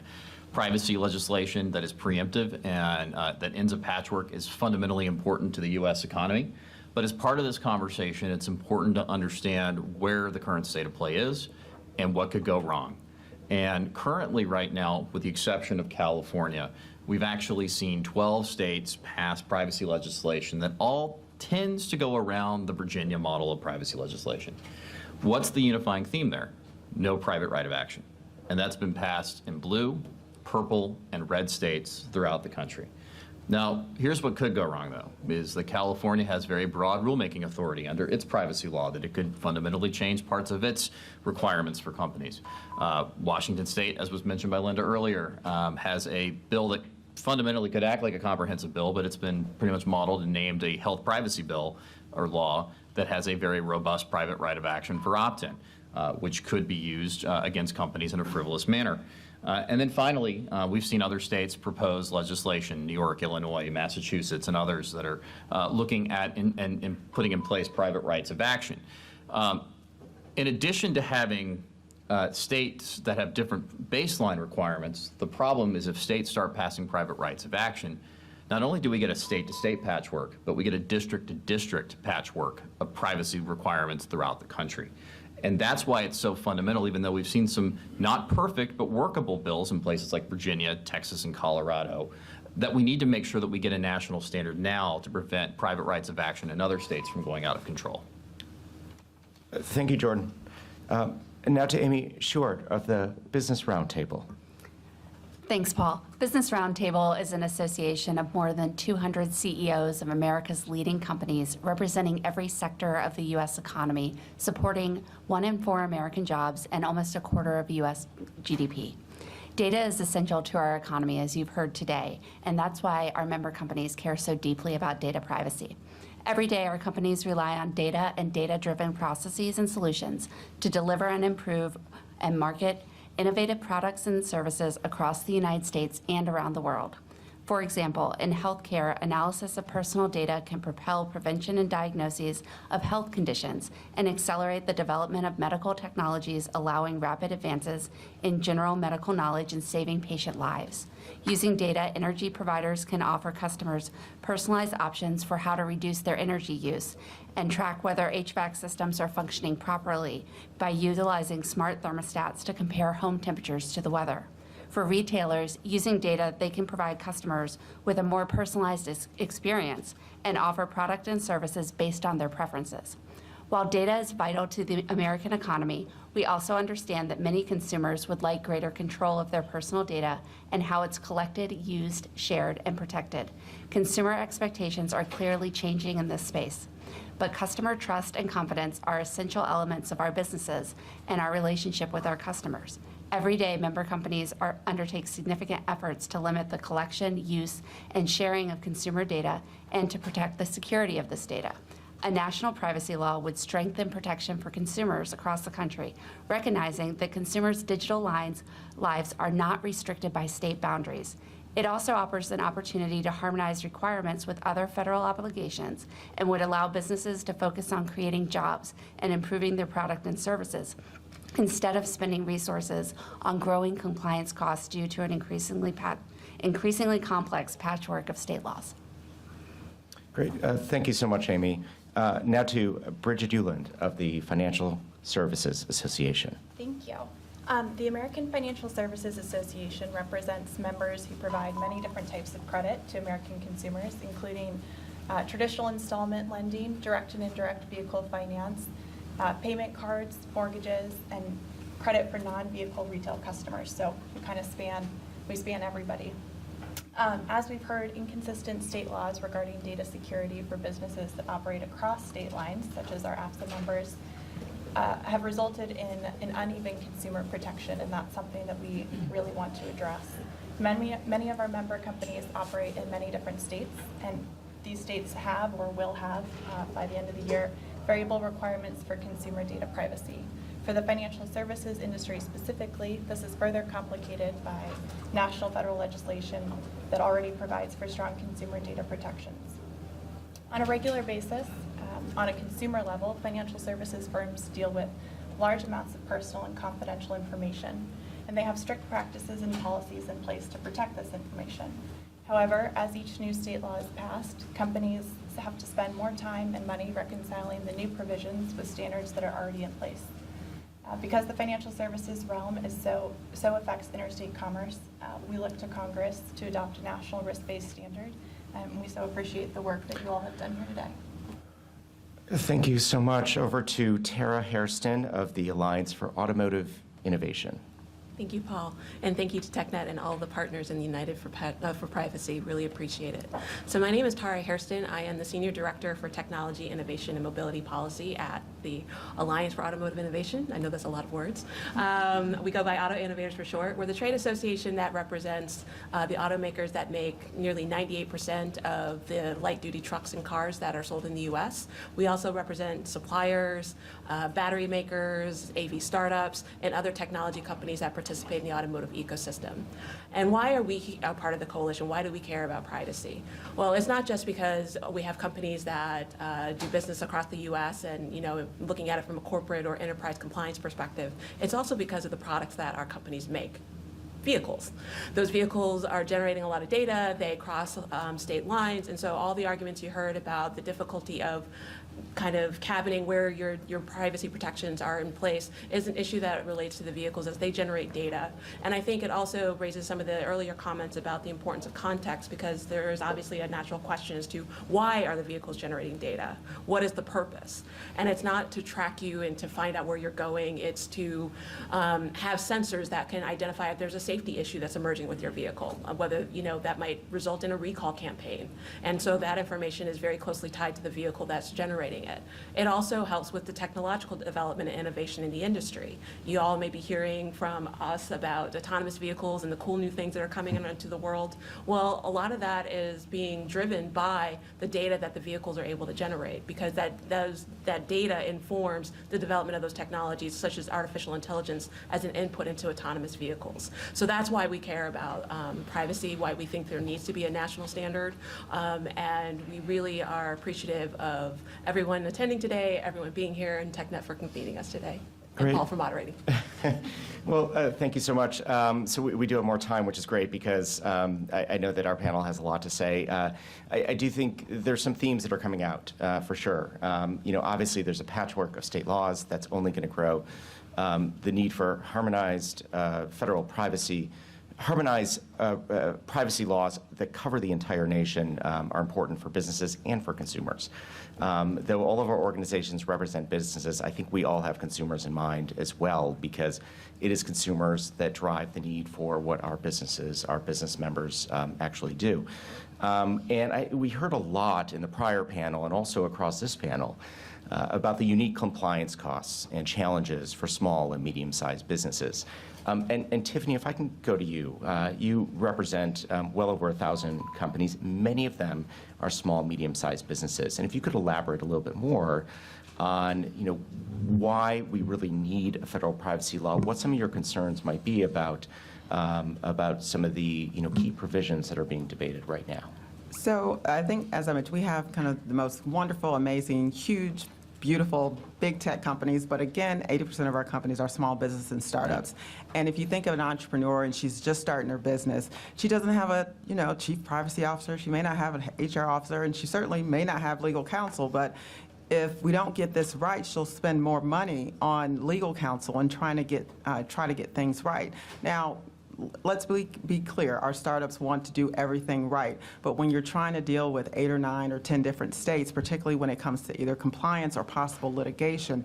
privacy legislation that is preemptive and that ends a patchwork is fundamentally important to the U.S. economy. But as part of this conversation, it's important to understand where the current state of play is and what could go wrong. And currently, right now, with the exception of California, we've actually seen 12 states pass privacy legislation that all tends to go around the Virginia model of privacy legislation. What's the unifying theme there? No private right of action. And that's been passed in blue, purple, and red states throughout the country. Now, here's what could go wrong, though, is that California has very broad rulemaking authority under its privacy law that it could fundamentally change parts of its requirements for companies. Washington State, as was mentioned by Linda earlier, has a bill that fundamentally could act like a comprehensive bill, but it's been pretty much modeled and named a health privacy bill or law that has a very robust private right of action for opt-in, which could be used against companies in a frivolous manner. And then finally, we've seen other states propose legislation, New York, Illinois, Massachusetts, and others that are looking at and putting in place private rights of action. In addition to having states that have different baseline requirements, the problem is if states start passing private rights of action, not only do we get a state-to-state patchwork, but we get a district-to-district patchwork of privacy requirements throughout the country. And that's why it's so fundamental, even though we've seen some not perfect but workable bills in places like Virginia, Texas, and Colorado, that we need to make sure that we get a national standard now to prevent private rights of action in other states from going out of control. Thank you, Jordan. And now to Amy Short of the Business Roundtable. Thanks, Paul. Business Roundtable is an association of more than 200 CEOs of America's leading companies, representing every sector of the U.S. economy, supporting 1 in 4 American jobs and almost a quarter of U.S. GDP. Data is essential to our economy, as you've heard today, and that's why our member companies care so deeply about data privacy. Every day, our companies rely on data and data-driven processes and solutions to deliver and improve and market innovative products and services across the United States and around the world. For example, in healthcare, analysis of personal data can propel prevention and diagnoses of health conditions and accelerate the development of medical technologies, allowing rapid advances in general medical knowledge and saving patient lives. Using data, energy providers can offer customers personalized options for how to reduce their energy use and track whether HVAC systems are functioning properly by utilizing smart thermostats to compare home temperatures to the weather. For retailers, using data, they can provide customers with a more personalized experience and offer product and services based on their preferences. While data is vital to the American economy, we also understand that many consumers would like greater control of their personal data and how it's collected, used, shared, and protected. Consumer expectations are clearly changing in this space, but customer trust and confidence are essential elements of our businesses and our relationship with our customers. Every day, member companies undertake significant efforts to limit the collection, use, and sharing of consumer data and to protect the security of this data. A national privacy law would strengthen protection for consumers across the country, recognizing that consumers' digital lives are not restricted by state boundaries. It also offers an opportunity to harmonize requirements with other federal obligations and would allow businesses to focus on creating jobs and improving their product and services instead of spending resources on growing compliance costs due to an increasingly complex patchwork of state laws. Great. Thank you so much, Amy. Now to Bridget Euland of the Financial Services Association. Thank you. The American Financial Services Association represents members who provide many different types of credit to American consumers, including traditional installment lending, direct and indirect vehicle finance, payment cards, mortgages, and credit for non-vehicle retail customers. So we span everybody. As we've heard, inconsistent state laws regarding data security for businesses that operate across state lines, such as our AFSA members, have resulted in an uneven consumer protection, and that's something that we really want to address. Many of our member companies operate in many different states, and these states have or will have, by the end of the year, variable requirements for consumer data privacy. For the financial services industry specifically, this is further complicated by national federal legislation that already provides for strong consumer data protections. On a regular basis, on a consumer level, financial services firms deal with large amounts of personal and confidential information, and they have strict practices and policies in place to protect this information. However, as each new state law is passed, companies have to spend more time and money reconciling the new provisions with standards that are already in place. Because the financial services realm is so affects interstate commerce, we look to Congress to adopt a national risk-based standard, and we so appreciate the work that you all have done here today. Thank you so much. Over to Tara Hairston of the Alliance for Automotive Innovation. Thank you, Paul, and thank you to TechNet and all the partners in the United for Privacy. Really appreciate it. So my name is Tara Hairston. I am the Senior Director for Technology, Innovation, and Mobility Policy at the Alliance for Automotive Innovation. I know that's a lot of words. We go by Auto Innovators for short. We're the trade association that represents the automakers that make nearly 98% of the light-duty trucks and cars that are sold in the U.S. We also represent suppliers, battery makers, AV startups, and other technology companies that participate in the automotive ecosystem. And why are we a part of the coalition? Why do we care about privacy? Well, it's not just because we have companies that do business across the U.S. and, looking at it from a corporate or enterprise compliance perspective. It's also because of the products that our companies make. Vehicles. Those vehicles are generating a lot of data, they cross state lines, and so all the arguments you heard about the difficulty of kind of cabining where your privacy protections are in place is an issue that relates to the vehicles as they generate data. And I think it also raises some of the earlier comments about the importance of context, because there is obviously a natural question as to why are the vehicles generating data? What is the purpose? And it's not to track you and to find out where you're going, it's to have sensors that can identify if there's a safety issue that's emerging with your vehicle, whether that might result in a recall campaign. And so that information is very closely tied to the vehicle that's generating it. It also helps with the technological development and innovation in the industry. You all may be hearing from us about autonomous vehicles and the cool new things that are coming into the world. Well, a lot of that is being driven by the data that the vehicles are able to generate, because that data informs the development of those technologies, such as artificial intelligence, as an input into autonomous vehicles. So that's why we care about privacy, why we think there needs to be a national standard, and we really are appreciative of everyone attending today, everyone being here, and TechNet for convening us today, and Paul for moderating. Well, thank you so much. So we do have more time, which is great, because I know that our panel has a lot to say. I do think there's some themes that are coming out, for sure. Obviously there's a patchwork of state laws that's only going to grow. The need for harmonized federal privacy laws that cover the entire nation are important for businesses and for consumers. Though all of our organizations represent businesses, I think we all have consumers in mind as well, because it is consumers that drive the need for what our businesses, our business members actually do. And we heard a lot in the prior panel and also across this panel about the unique compliance costs and challenges for small and medium-sized businesses. And Tiffany, if I can go to you, you represent well over 1,000 companies. Many of them are small, medium-sized businesses. And if you could elaborate a little bit more on, why we really need a federal privacy law, what some of your concerns might be about about some of the key provisions that are being debated right now. So I think, as I mentioned, we have kind of the most wonderful, amazing, huge, beautiful, big tech companies, but again, 80% of our companies are small business and startups. And if you think of an entrepreneur and she's just starting her business, she doesn't have a, chief privacy officer, she may not have an HR officer, and she certainly may not have legal counsel, but if we don't get this right, she'll spend more money on legal counsel and try to get things right. Now, let's be clear, our startups want to do everything right, but when you're trying to deal with 8 or 9 or 10 different states, particularly when it comes to either compliance or possible litigation,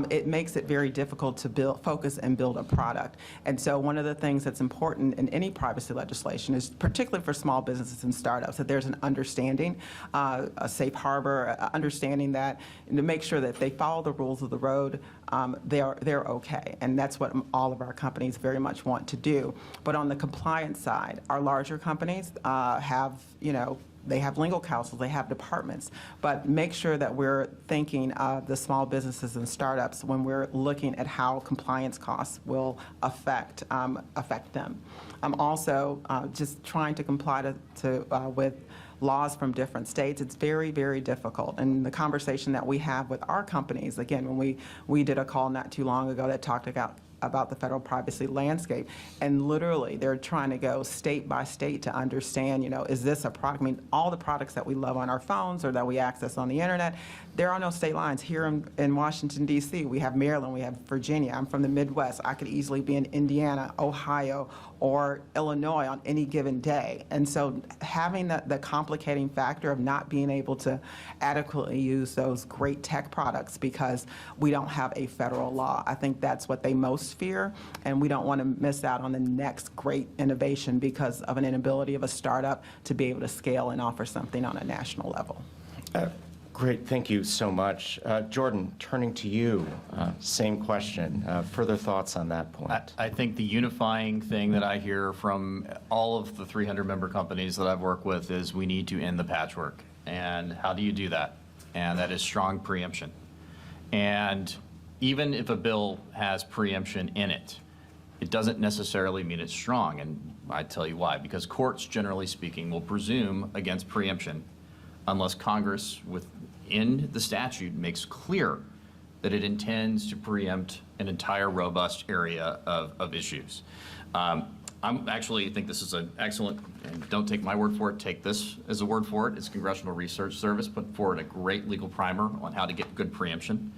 it makes it very difficult to focus and build a product. And so one of the things that's important in any privacy legislation is, particularly for small businesses and startups, that there's an understanding, a safe harbor, understanding that, and to make sure that if they follow the rules of the road, they're okay. And that's what all of our companies very much want to do. But on the compliance side, our larger companies have, they have legal counsel, they have departments, but make sure that we're thinking of the small businesses and startups when we're looking at how compliance costs will affect them. Also, just trying to comply with laws from different states, it's very, very difficult. And the conversation that we have with our companies, again, when we did a call not too long ago that talked about the federal privacy landscape, and literally they're trying to go state by state to understand, is this a product? I mean, all the products that we love on our phones or that we access on the internet, there are no state lines. Here in Washington, D.C., we have Maryland, we have Virginia. I'm from the Midwest. I could easily be in Indiana, Ohio, or Illinois on any given day. And so having the complicating factor of not being able to adequately use those great tech products because we don't have a federal law, I think that's what they most fear, and we don't want to miss out on the next great innovation because of an inability of a startup to be able to scale and offer something on a national level. Great, thank you so much. Jordan, turning to you, same question. Further thoughts on that point? I think the unifying thing that I hear from all of the 300 member companies that I've worked with is we need to end the patchwork. And how do you do that? And that is strong preemption. And even if a bill has preemption in it, it doesn't necessarily mean it's strong. And I tell you why. Because courts, generally speaking, will presume against preemption unless Congress, within the statute, makes clear that it intends to preempt an entire robust area of issues. I actually think this is an excellent, and don't take my word for it, take this as a word for it. It's Congressional Research Service put forward a great legal primer on how to get good preemption.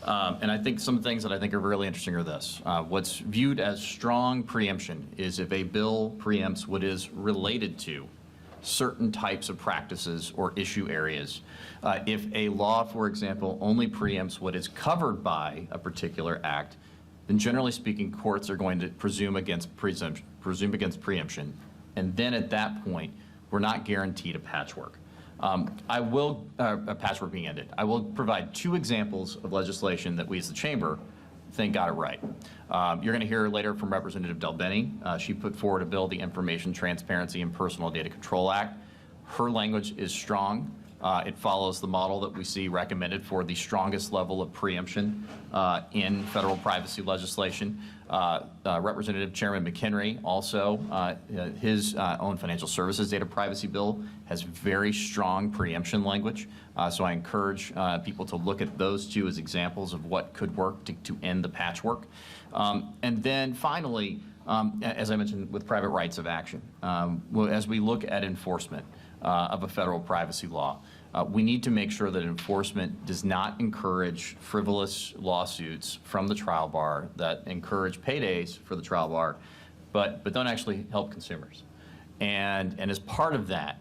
And I think some things that I think are really interesting are this. What's viewed as strong preemption is if a bill preempts what is related to certain types of practices or issue areas. If a law, for example, only preempts what is covered by a particular act, then generally speaking, courts are going to presume against preemption. And then at that point, we're not guaranteed a patchwork. A patchwork being ended. I will provide 2 examples of legislation that we as the Chamber think got it right. You're going to hear later from Representative Del Bene. She put forward a bill, the Information Transparency and Personal Data Control Act. Her language is strong. It follows the model that we see recommended for the strongest level of preemption in federal privacy legislation. Representative Chairman McHenry also, his own financial services data privacy bill has very strong preemption language. So I encourage people to look at those 2 as examples of what could work to end the patchwork. And then finally, as I mentioned with private rights of action, as we look at enforcement of a federal privacy law, we need to make sure that enforcement does not encourage frivolous lawsuits from the trial bar that encourage paydays for the trial bar, but don't actually help consumers. And as part of that,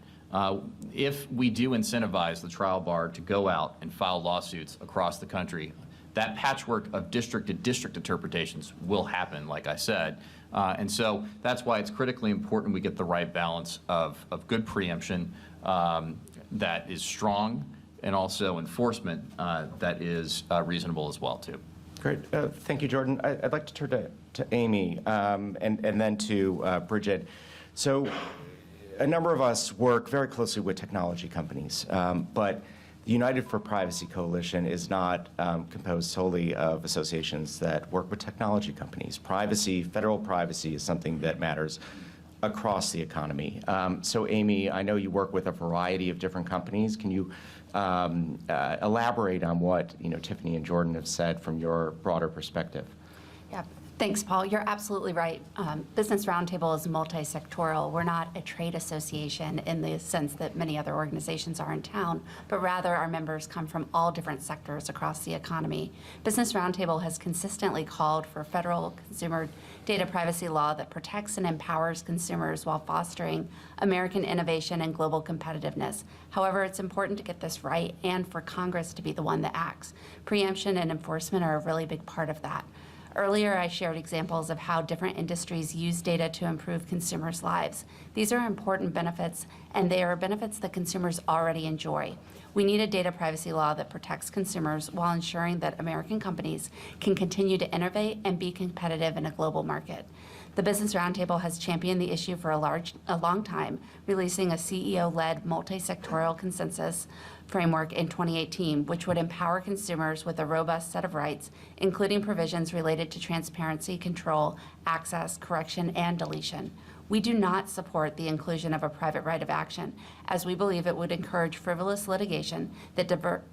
if we do incentivize the trial bar to go out and file lawsuits across the country, that patchwork of district-to-district interpretations will happen, like I said. And so that's why it's critically important we get the right balance of good preemption that is strong and also enforcement that is reasonable as well, too. Great. Thank you, Jordan. I'd like to turn to Amy and then to Bridget. So a number of us work very closely with technology companies, but The United for Privacy Coalition is not composed solely of associations that work with technology companies. Privacy, federal privacy, is something that matters across the economy. So Amy, I know you work with a variety of different companies. Can you elaborate on what Tiffany and Jordan have said from your broader perspective? Yeah. Thanks, Paul. You're absolutely right. Business Roundtable is multi-sectoral. We're not a trade association in the sense that many other organizations are in town, but rather our members come from all different sectors across the economy. Business Roundtable has consistently called for federal consumer data privacy law that protects and empowers consumers while fostering American innovation and global competitiveness. However, it's important to get this right and for Congress to be the one that acts. Preemption and enforcement are a really big part of that. Earlier, I shared examples of how different industries use data to improve consumers' lives. These are important benefits, and they are benefits that consumers already enjoy. We need a data privacy law that protects consumers while ensuring that American companies can continue to innovate and be competitive in a global market. The Business Roundtable has championed the issue for a long time, releasing a CEO-led multi-sectoral consensus framework in 2018, which would empower consumers with a robust set of rights, including provisions related to transparency, control, access, correction, and deletion. We do not support the inclusion of a private right of action, as we believe it would encourage frivolous litigation that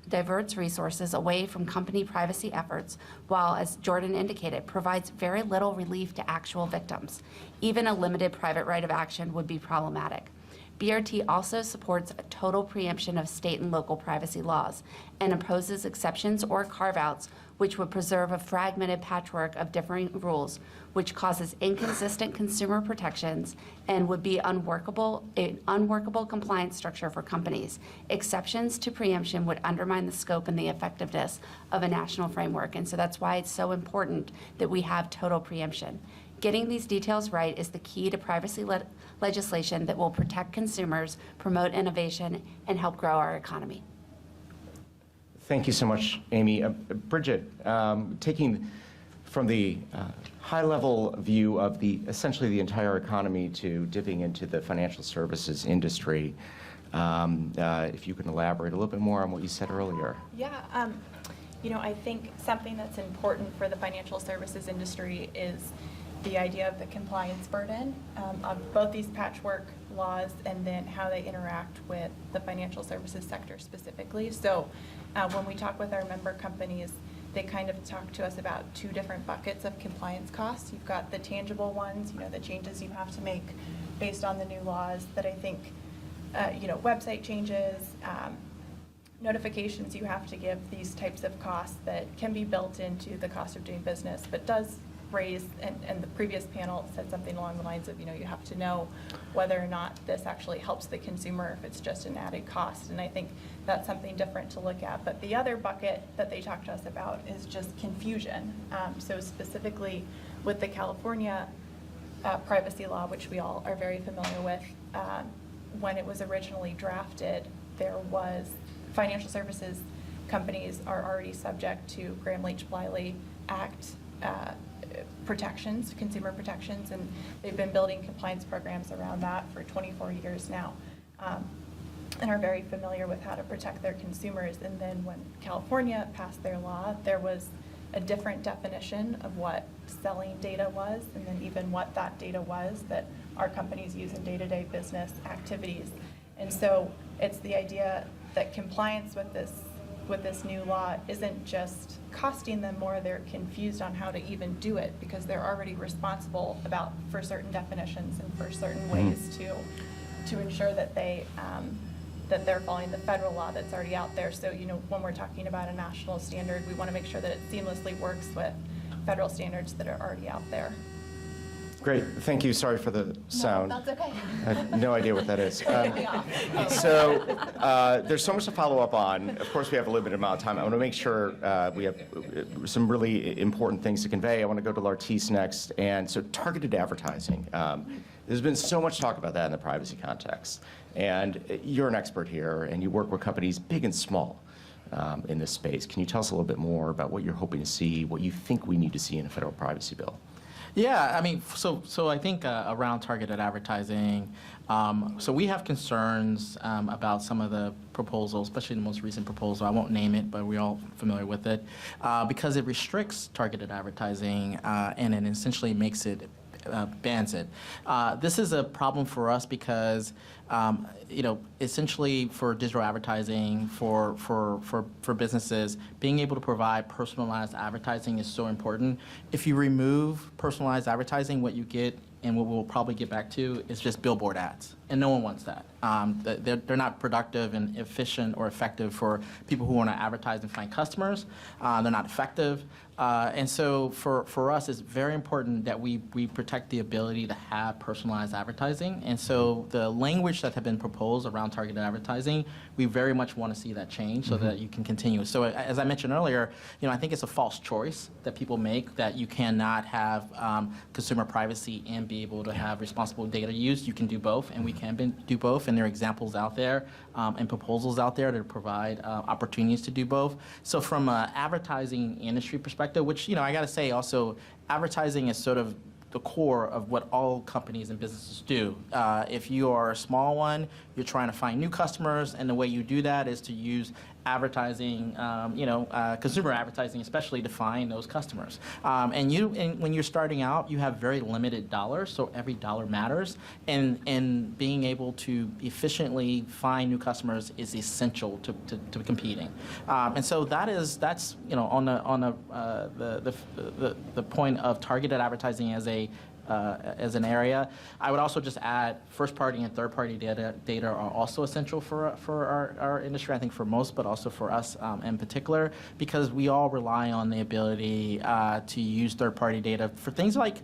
diverts resources away from company privacy efforts, while, as Jordan indicated, provides very little relief to actual victims. Even a limited private right of action would be problematic. BRT also supports a total preemption of state and local privacy laws and opposes exceptions or carve-outs which would preserve a fragmented patchwork of differing rules, which causes inconsistent consumer protections and would be an unworkable compliance structure for companies. Exceptions to preemption would undermine the scope and the effectiveness of a national framework, and so that's why it's so important that we have total preemption. Getting these details right is the key to privacy legislation that will protect consumers, promote innovation, and help grow our economy. Thank you so much, Amy. Bridget, taking from the high-level view of essentially the entire economy to dipping into the financial services industry, if you can elaborate a little bit more on what you said earlier. Yeah, I think something that's important for the financial services industry is the idea of the compliance burden of both these patchwork laws and then how they interact with the financial services sector specifically. So when we talk with our member companies, they kind of talk to us about two different buckets of compliance costs. You've got the tangible ones, the changes you have to make based on the new laws that I think, website changes, notifications you have to give, these types of costs that can be built into the cost of doing business, but does raise, and the previous panel said something along the lines of, you have to know whether or not this actually helps the consumer, if it's just an added cost. And I think that's something different to look at. But the other bucket that they talked to us about is just confusion. So specifically with the California privacy law, which we all are very familiar with, when it was originally drafted, there was financial services companies are already subject to Gramm-Leach-Bliley Act protections, consumer protections, and they've been building compliance programs around that for 24 years now, and are very familiar with how to protect their consumers. And then when California passed their law, there was a different definition of what selling data was, and then even what that data was that our companies use in day-to-day business activities. And so it's the idea that compliance with this new law isn't just costing them more, they're confused on how to even do it because they're already responsible for certain definitions and for certain ways to ensure that that they're following the federal law that's already out there. So, when we're talking about a national standard, we want to make sure that it seamlessly works with federal standards that are already out there. Great, thank you. Sorry for the sound. No, that's okay. I have no idea what that is. So there's so much to follow up on. Of course, we have a limited amount of time. I want to make sure we have some really important things to convey. I want to go to Lartice next. And so targeted advertising. There's been so much talk about that in the privacy context. And you're an expert here, and you work with companies big and small in this space. Can you tell us a little bit more about what you're hoping to see, what you think we need to see in a federal privacy bill? Yeah, I mean, so I think around targeted advertising, so we have concerns about some of the proposals, especially the most recent proposal. I won't name it, but we're all familiar with it, because it restricts targeted advertising and it essentially makes it bans it. This is a problem for us because, essentially for digital advertising, for businesses, being able to provide personalized advertising is so important. If you remove personalized advertising, what you get, and what we'll probably get back to, is just billboard ads. And no one wants that. They're not productive and efficient or effective for people who want to advertise and find customers. They're not effective. And so for us, it's very important that we protect the ability to have personalized advertising. And so the language that have been proposed around targeted advertising, we very much want to see that change so that you can continue. So as I mentioned earlier, I think it's a false choice that people make, that you cannot have consumer privacy and be able to have responsible data use. You can do both, and we can do both, and there are examples out there and proposals out there to provide opportunities to do both. So from an advertising industry perspective, which, I got to say also, advertising is sort of the core of what all companies and businesses do. If you are a small one, you're trying to find new customers, and the way you do that is to use advertising, consumer advertising especially, to find those customers. And when you're starting out, you have very limited dollars, so every dollar matters. And being able to efficiently find new customers is essential to competing. And so that's on the point of targeted advertising as an area. I would also just add first-party and third-party data are also essential for our industry, I think for most, but also for us in particular, because we all rely on the ability to use third-party data for things like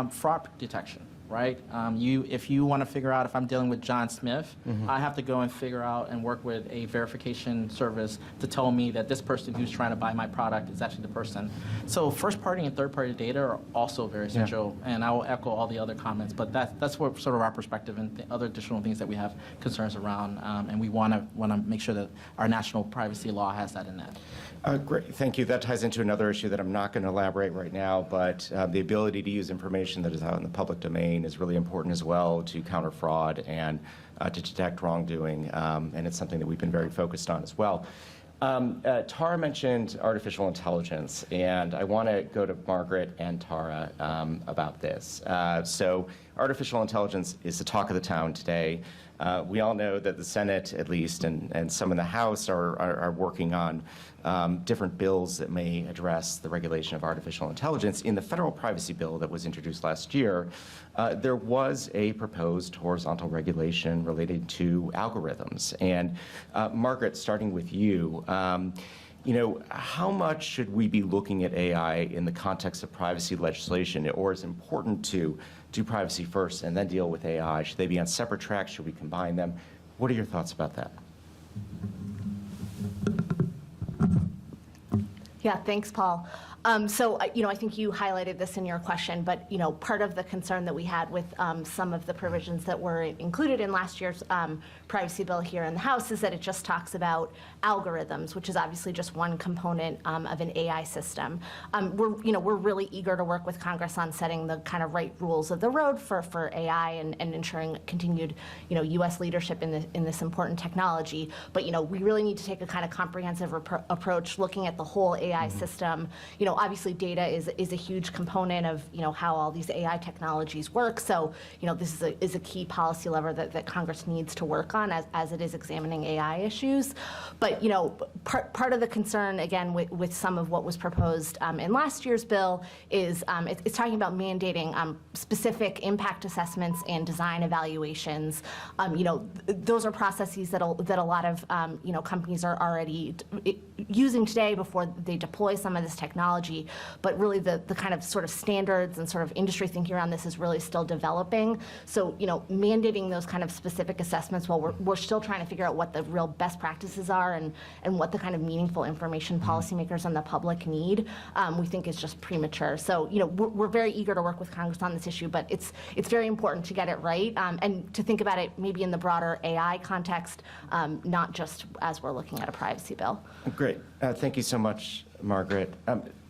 fraud detection. Right? If you want to figure out if I'm dealing with John Smith, I have to go and figure out and work with a verification service to tell me that this person who's trying to buy my product is actually the person. So first-party and third-party data are also very essential, and I will echo all the other comments, but that's what sort of our perspective and other additional things that we have concerns around, and we want to make sure that our national privacy law has that in that. Great, thank you. That ties into another issue that I'm not going to elaborate right now, but the ability to use information that is out in the public domain is really important as well to counter fraud and to detect wrongdoing, and it's something that we've been very focused on as well. Tara mentioned artificial intelligence, and I want to go to Margaret and Tara about this. So artificial intelligence is the talk of the town today. We all know that the Senate, at least, and some in the House are working on different bills that may address the regulation of artificial intelligence. In the federal privacy bill that was introduced last year, there was a proposed horizontal regulation related to algorithms. And Margaret, starting with you, how much should we be looking at AI in the context of privacy legislation, or is it important to do privacy first and then deal with AI? Should they be on separate tracks? Should we combine them? What are your thoughts about that? Yeah, thanks, Paul. So, I think you highlighted this in your question, but, part of the concern that we had with some of the provisions that were included in last year's privacy bill here in the House is that it just talks about algorithms, which is obviously just one component of an AI system. We're really eager to work with Congress on setting the kind of right rules of the road for AI and ensuring continued, U.S. leadership in this important technology. But, we really need to take a kind of comprehensive approach looking at the whole AI system. Obviously data is a huge component of, how all these AI technologies work. So, this is a key policy lever that Congress needs to work on as it is examining AI issues. But, part of the concern, again, with some of what was proposed in last year's bill is it's talking about mandating specific impact assessments and design evaluations. Those are processes that a lot of, companies are already using today before they deploy some of this technology. But really the kind of sort of standards and sort of industry thinking around this is really still developing. So, mandating those kind of specific assessments while we're still trying to figure out what the real best practices are and what the kind of meaningful information policymakers and the public need, we think is just premature. So, we're very eager to work with Congress on this issue, but it's very important to get it right and to think about it maybe in the broader AI context, not just as we're looking at a privacy bill. Great. Thank you so much, Margaret.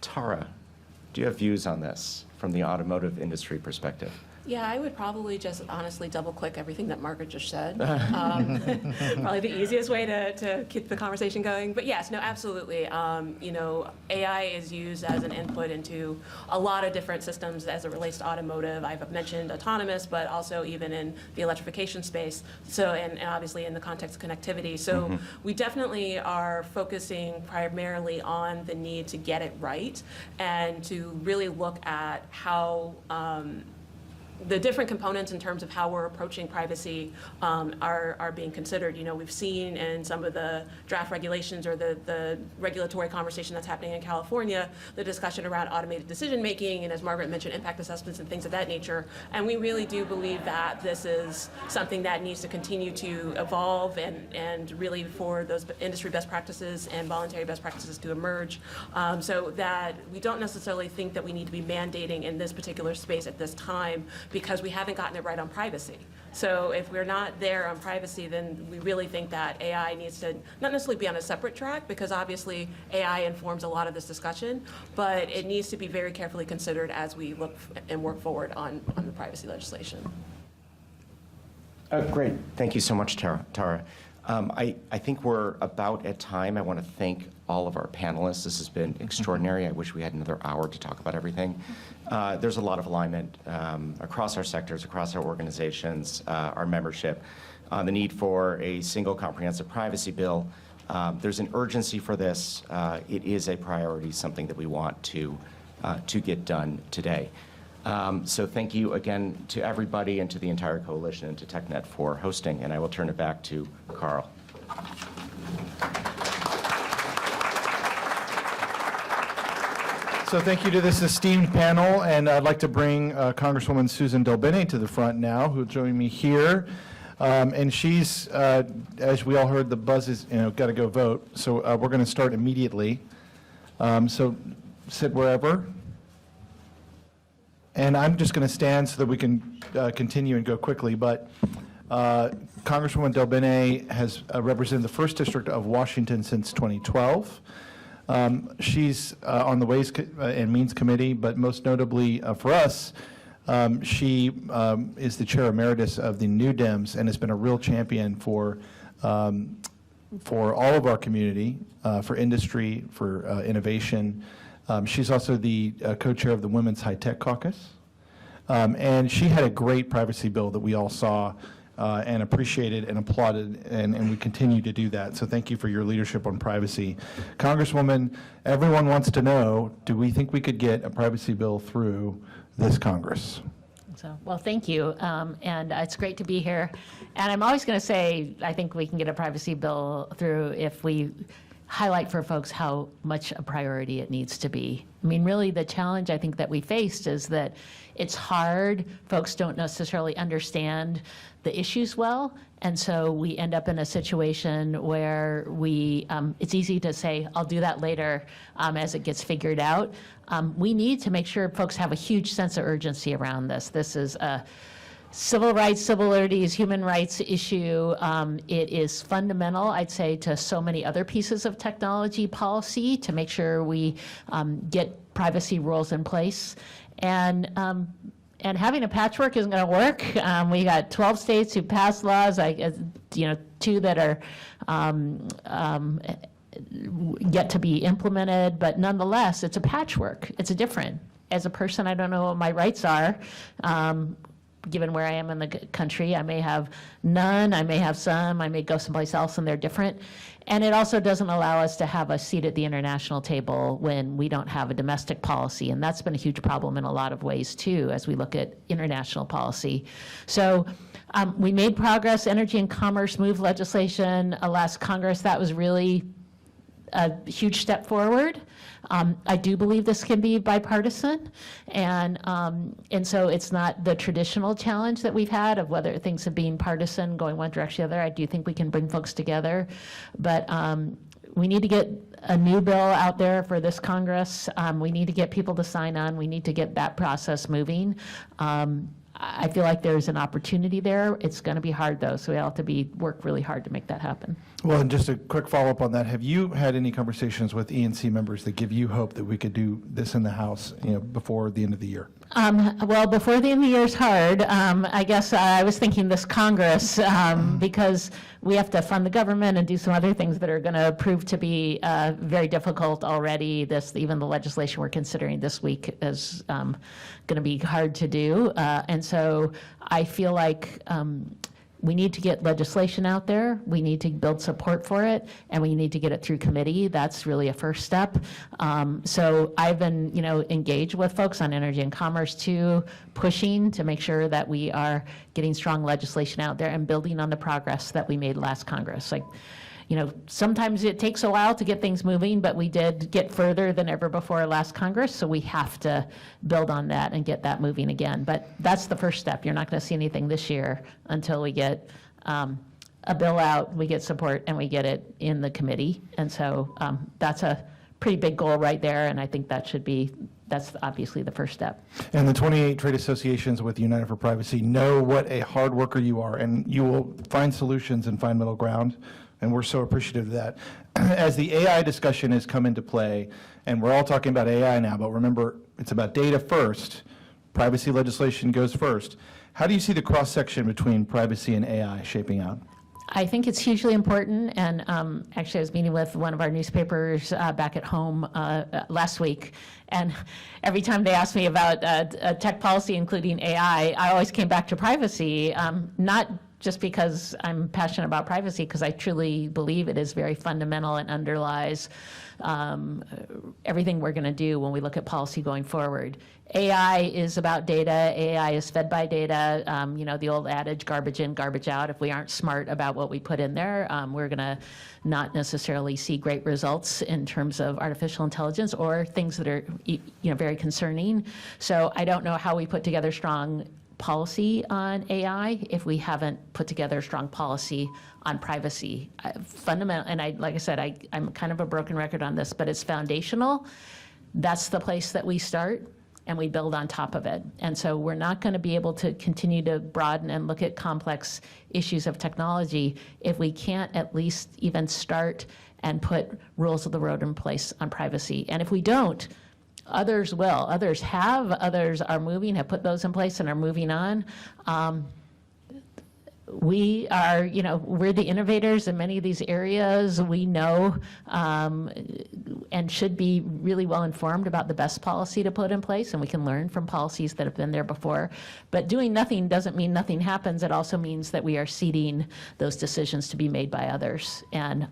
Tara, do you have views on this from the automotive industry perspective? Yeah, I would probably just honestly double-click everything that Margaret just said. Probably the easiest way to keep the conversation going. But yes, no, absolutely. You know, AI is used as an input into a lot of different systems as it relates to automotive. I've mentioned autonomous, but also even in the electrification space. So, and obviously in the context of connectivity. So we definitely are focusing primarily on the need to get it right and to really look at how the different components in terms of how we're approaching privacy are being considered. You know, we've seen in some of the draft regulations or the regulatory conversation that's happening in California, the discussion around automated decision making, and as Margaret mentioned, impact assessments and things of that nature. And we really do believe that this is something that needs to continue to evolve and really for those industry best practices and voluntary best practices to emerge, so that we don't necessarily think that we need to be mandating in this particular space at this time, because we haven't gotten it right on privacy. So if we're not there on privacy, then we really think that AI needs to not necessarily be on a separate track, because obviously AI informs a lot of this discussion, but it needs to be very carefully considered as we look and work forward on the privacy legislation. Great. Thank you so much, Tara. I think we're about at time. I want to thank all of our panelists. This has been extraordinary. I wish we had another hour to talk about everything. There's a lot of alignment across our sectors, across our organizations, our membership, on the need for a single comprehensive privacy bill. There's an urgency for this. It is a priority, something that we want to get done today. So thank you again to everybody and to the entire coalition and to TechNet for hosting, and I will turn it back to Carl. So thank you to this esteemed panel, and I'd like to bring Congresswoman Susan Delbene to the front now, who'll join me here. And she's, as we all heard, the buzz is, got to go vote. So we're going to start immediately. So sit wherever. And I'm just going to stand so that we can continue and go quickly. But Congresswoman Delbene has represented the 1st District of Washington since 2012. She's on the Ways and Means Committee, but most notably for us, she is the chair emeritus of the New Dems and has been a real champion for all of our community, for industry, for innovation. She's also the co-chair of the Women's High Tech Caucus. And she had a great privacy bill that we all saw and appreciated and applauded, and we continue to do that. So thank you for your leadership on privacy. Congresswoman, everyone wants to know, do we think we could get a privacy bill through this Congress? So, well, thank you, and it's great to be here. And I'm always going to say, I think we can get a privacy bill through if we highlight for folks how much a priority it needs to be. I mean, really the challenge I think that we faced is that it's hard. Folks don't necessarily understand the issues well, and so we end up in a situation where it's easy to say, I'll do that later as it gets figured out. We need to make sure folks have a huge sense of urgency around this. This is a civil rights, civil liberties, human rights issue. It is fundamental, I'd say, to so many other pieces of technology policy to make sure we get privacy rules in place. And having a patchwork isn't going to work. We got 12 states who passed laws, 2 that are yet to be implemented, but nonetheless, it's a patchwork. It's different. As a person, I don't know what my rights are. Given where I am in the country, I may have none, I may have some, I may go someplace else and they're different. And it also doesn't allow us to have a seat at the international table when we don't have a domestic policy. And that's been a huge problem in a lot of ways too, as we look at international policy. So we made progress. Energy and commerce moved legislation last Congress. That was really a huge step forward. I do believe this can be bipartisan, and so it's not the traditional challenge that we've had of whether things have been partisan, going one direction or the other. I do think we can bring folks together, but we need to get a new bill out there for this Congress. We need to get people to sign on. We need to get that process moving. I feel like there's an opportunity there. It's going to be hard, though, so we all have to work really hard to make that happen. Well, and just a quick follow-up on that. Have you had any conversations with ENC members that give you hope that we could do this in the House, before the end of the year? Well, before the end of the year is hard. I guess I was thinking this Congress, because we have to fund the government and do some other things that are going to prove to be very difficult already. Even the legislation we're considering this week is going to be hard to do. And so I feel like we need to get legislation out there, we need to build support for it, and we need to get it through committee. That's really a first step. So I've been, engaged with folks on energy and commerce too, pushing to make sure that we are getting strong legislation out there and building on the progress that we made last Congress. Sometimes it takes a while to get things moving, but we did get further than ever before last Congress, so we have to build on that and get that moving again. But that's the first step. You're not going to see anything this year until we get a bill out, we get support, and we get it in the committee. And so that's a pretty big goal right there, and I think that's obviously the first step. And the 28 trade associations with United for Privacy know what a hard worker you are, and you will find solutions and find middle ground. And we're so appreciative of that. As the AI discussion has come into play, and we're all talking about AI now, but remember, it's about data first. Privacy legislation goes first. How do you see the cross-section between privacy and AI shaping out? I think it's hugely important, and actually I was meeting with one of our newspapers back at home last week, and every time they asked me about tech policy, including AI, I always came back to privacy, not just because I'm passionate about privacy, because I truly believe it is very fundamental and underlies everything we're going to do when we look at policy going forward. AI is about data. AI is fed by data. The old adage, garbage in, garbage out. If we aren't smart about what we put in there, we're going to not necessarily see great results in terms of artificial intelligence or things that are very concerning. So I don't know how we put together strong policy on AI if we haven't put together strong policy on privacy. Fundamental, and like I said, I'm kind of a broken record on this, but it's foundational. That's the place that we start, and we build on top of it. And so we're not going to be able to continue to broaden and look at complex issues of technology if we can't at least even start and put rules of the road in place on privacy. And if we don't, others will. Others have. Others are moving, have put those in place and are moving on. We are, we're the innovators in many of these areas. We know and should be really well informed about the best policy to put in place, and we can learn from policies that have been there before. But doing nothing doesn't mean nothing happens. It also means that we are ceding those decisions to be made by others. And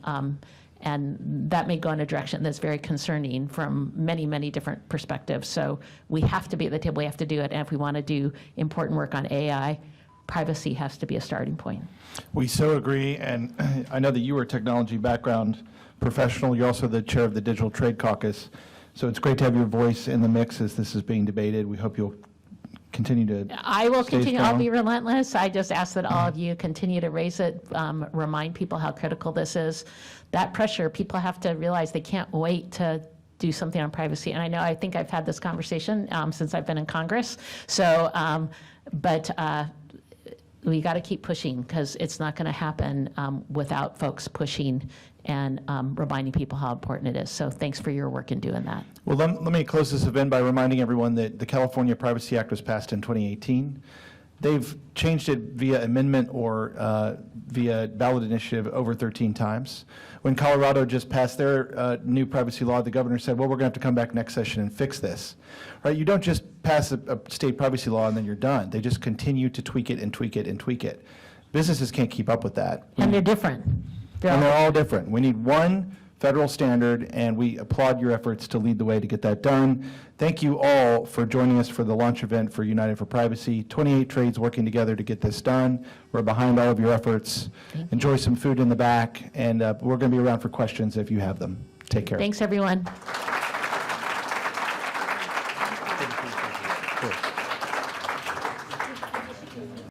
that may go in a direction that's very concerning from many, many different perspectives. So we have to be at the table, we have to do it. And if we want to do important work on AI, privacy has to be a starting point. We so agree, and I know that you are a technology background professional. You're also the chair of the Digital Trade Caucus. So it's great to have your voice in the mix as this is being debated. We hope you'll continue to I will stay continue. strong. I'll be relentless. I just ask that all of you continue to raise it, remind people how critical this is. That pressure, people have to realize they can't wait to do something on privacy. And I think I've had this conversation since I've been in Congress. So, but we got to keep pushing, because it's not going to happen without folks pushing and reminding people how important it is. So thanks for your work in doing that. Well, let me close this event by reminding everyone that the California Privacy Act was passed in 2018. They've changed it via amendment or via ballot initiative over 13 times. When Colorado just passed their new privacy law, the governor said, well, we're going to have to come back next session and fix this. Right? You don't just pass a state privacy law and then you're done. They just continue to tweak it and tweak it and tweak it. Businesses can't keep up with that. And they're different. And they're all different. We need one federal standard, and we applaud your efforts to lead the way to get that done. Thank you all for joining us for the launch event for United for Privacy. 28 trades working together to get this done. We're behind all of your efforts. Enjoy some food in the back, and we're going to be around for questions if you have them. Take care. Thanks, everyone.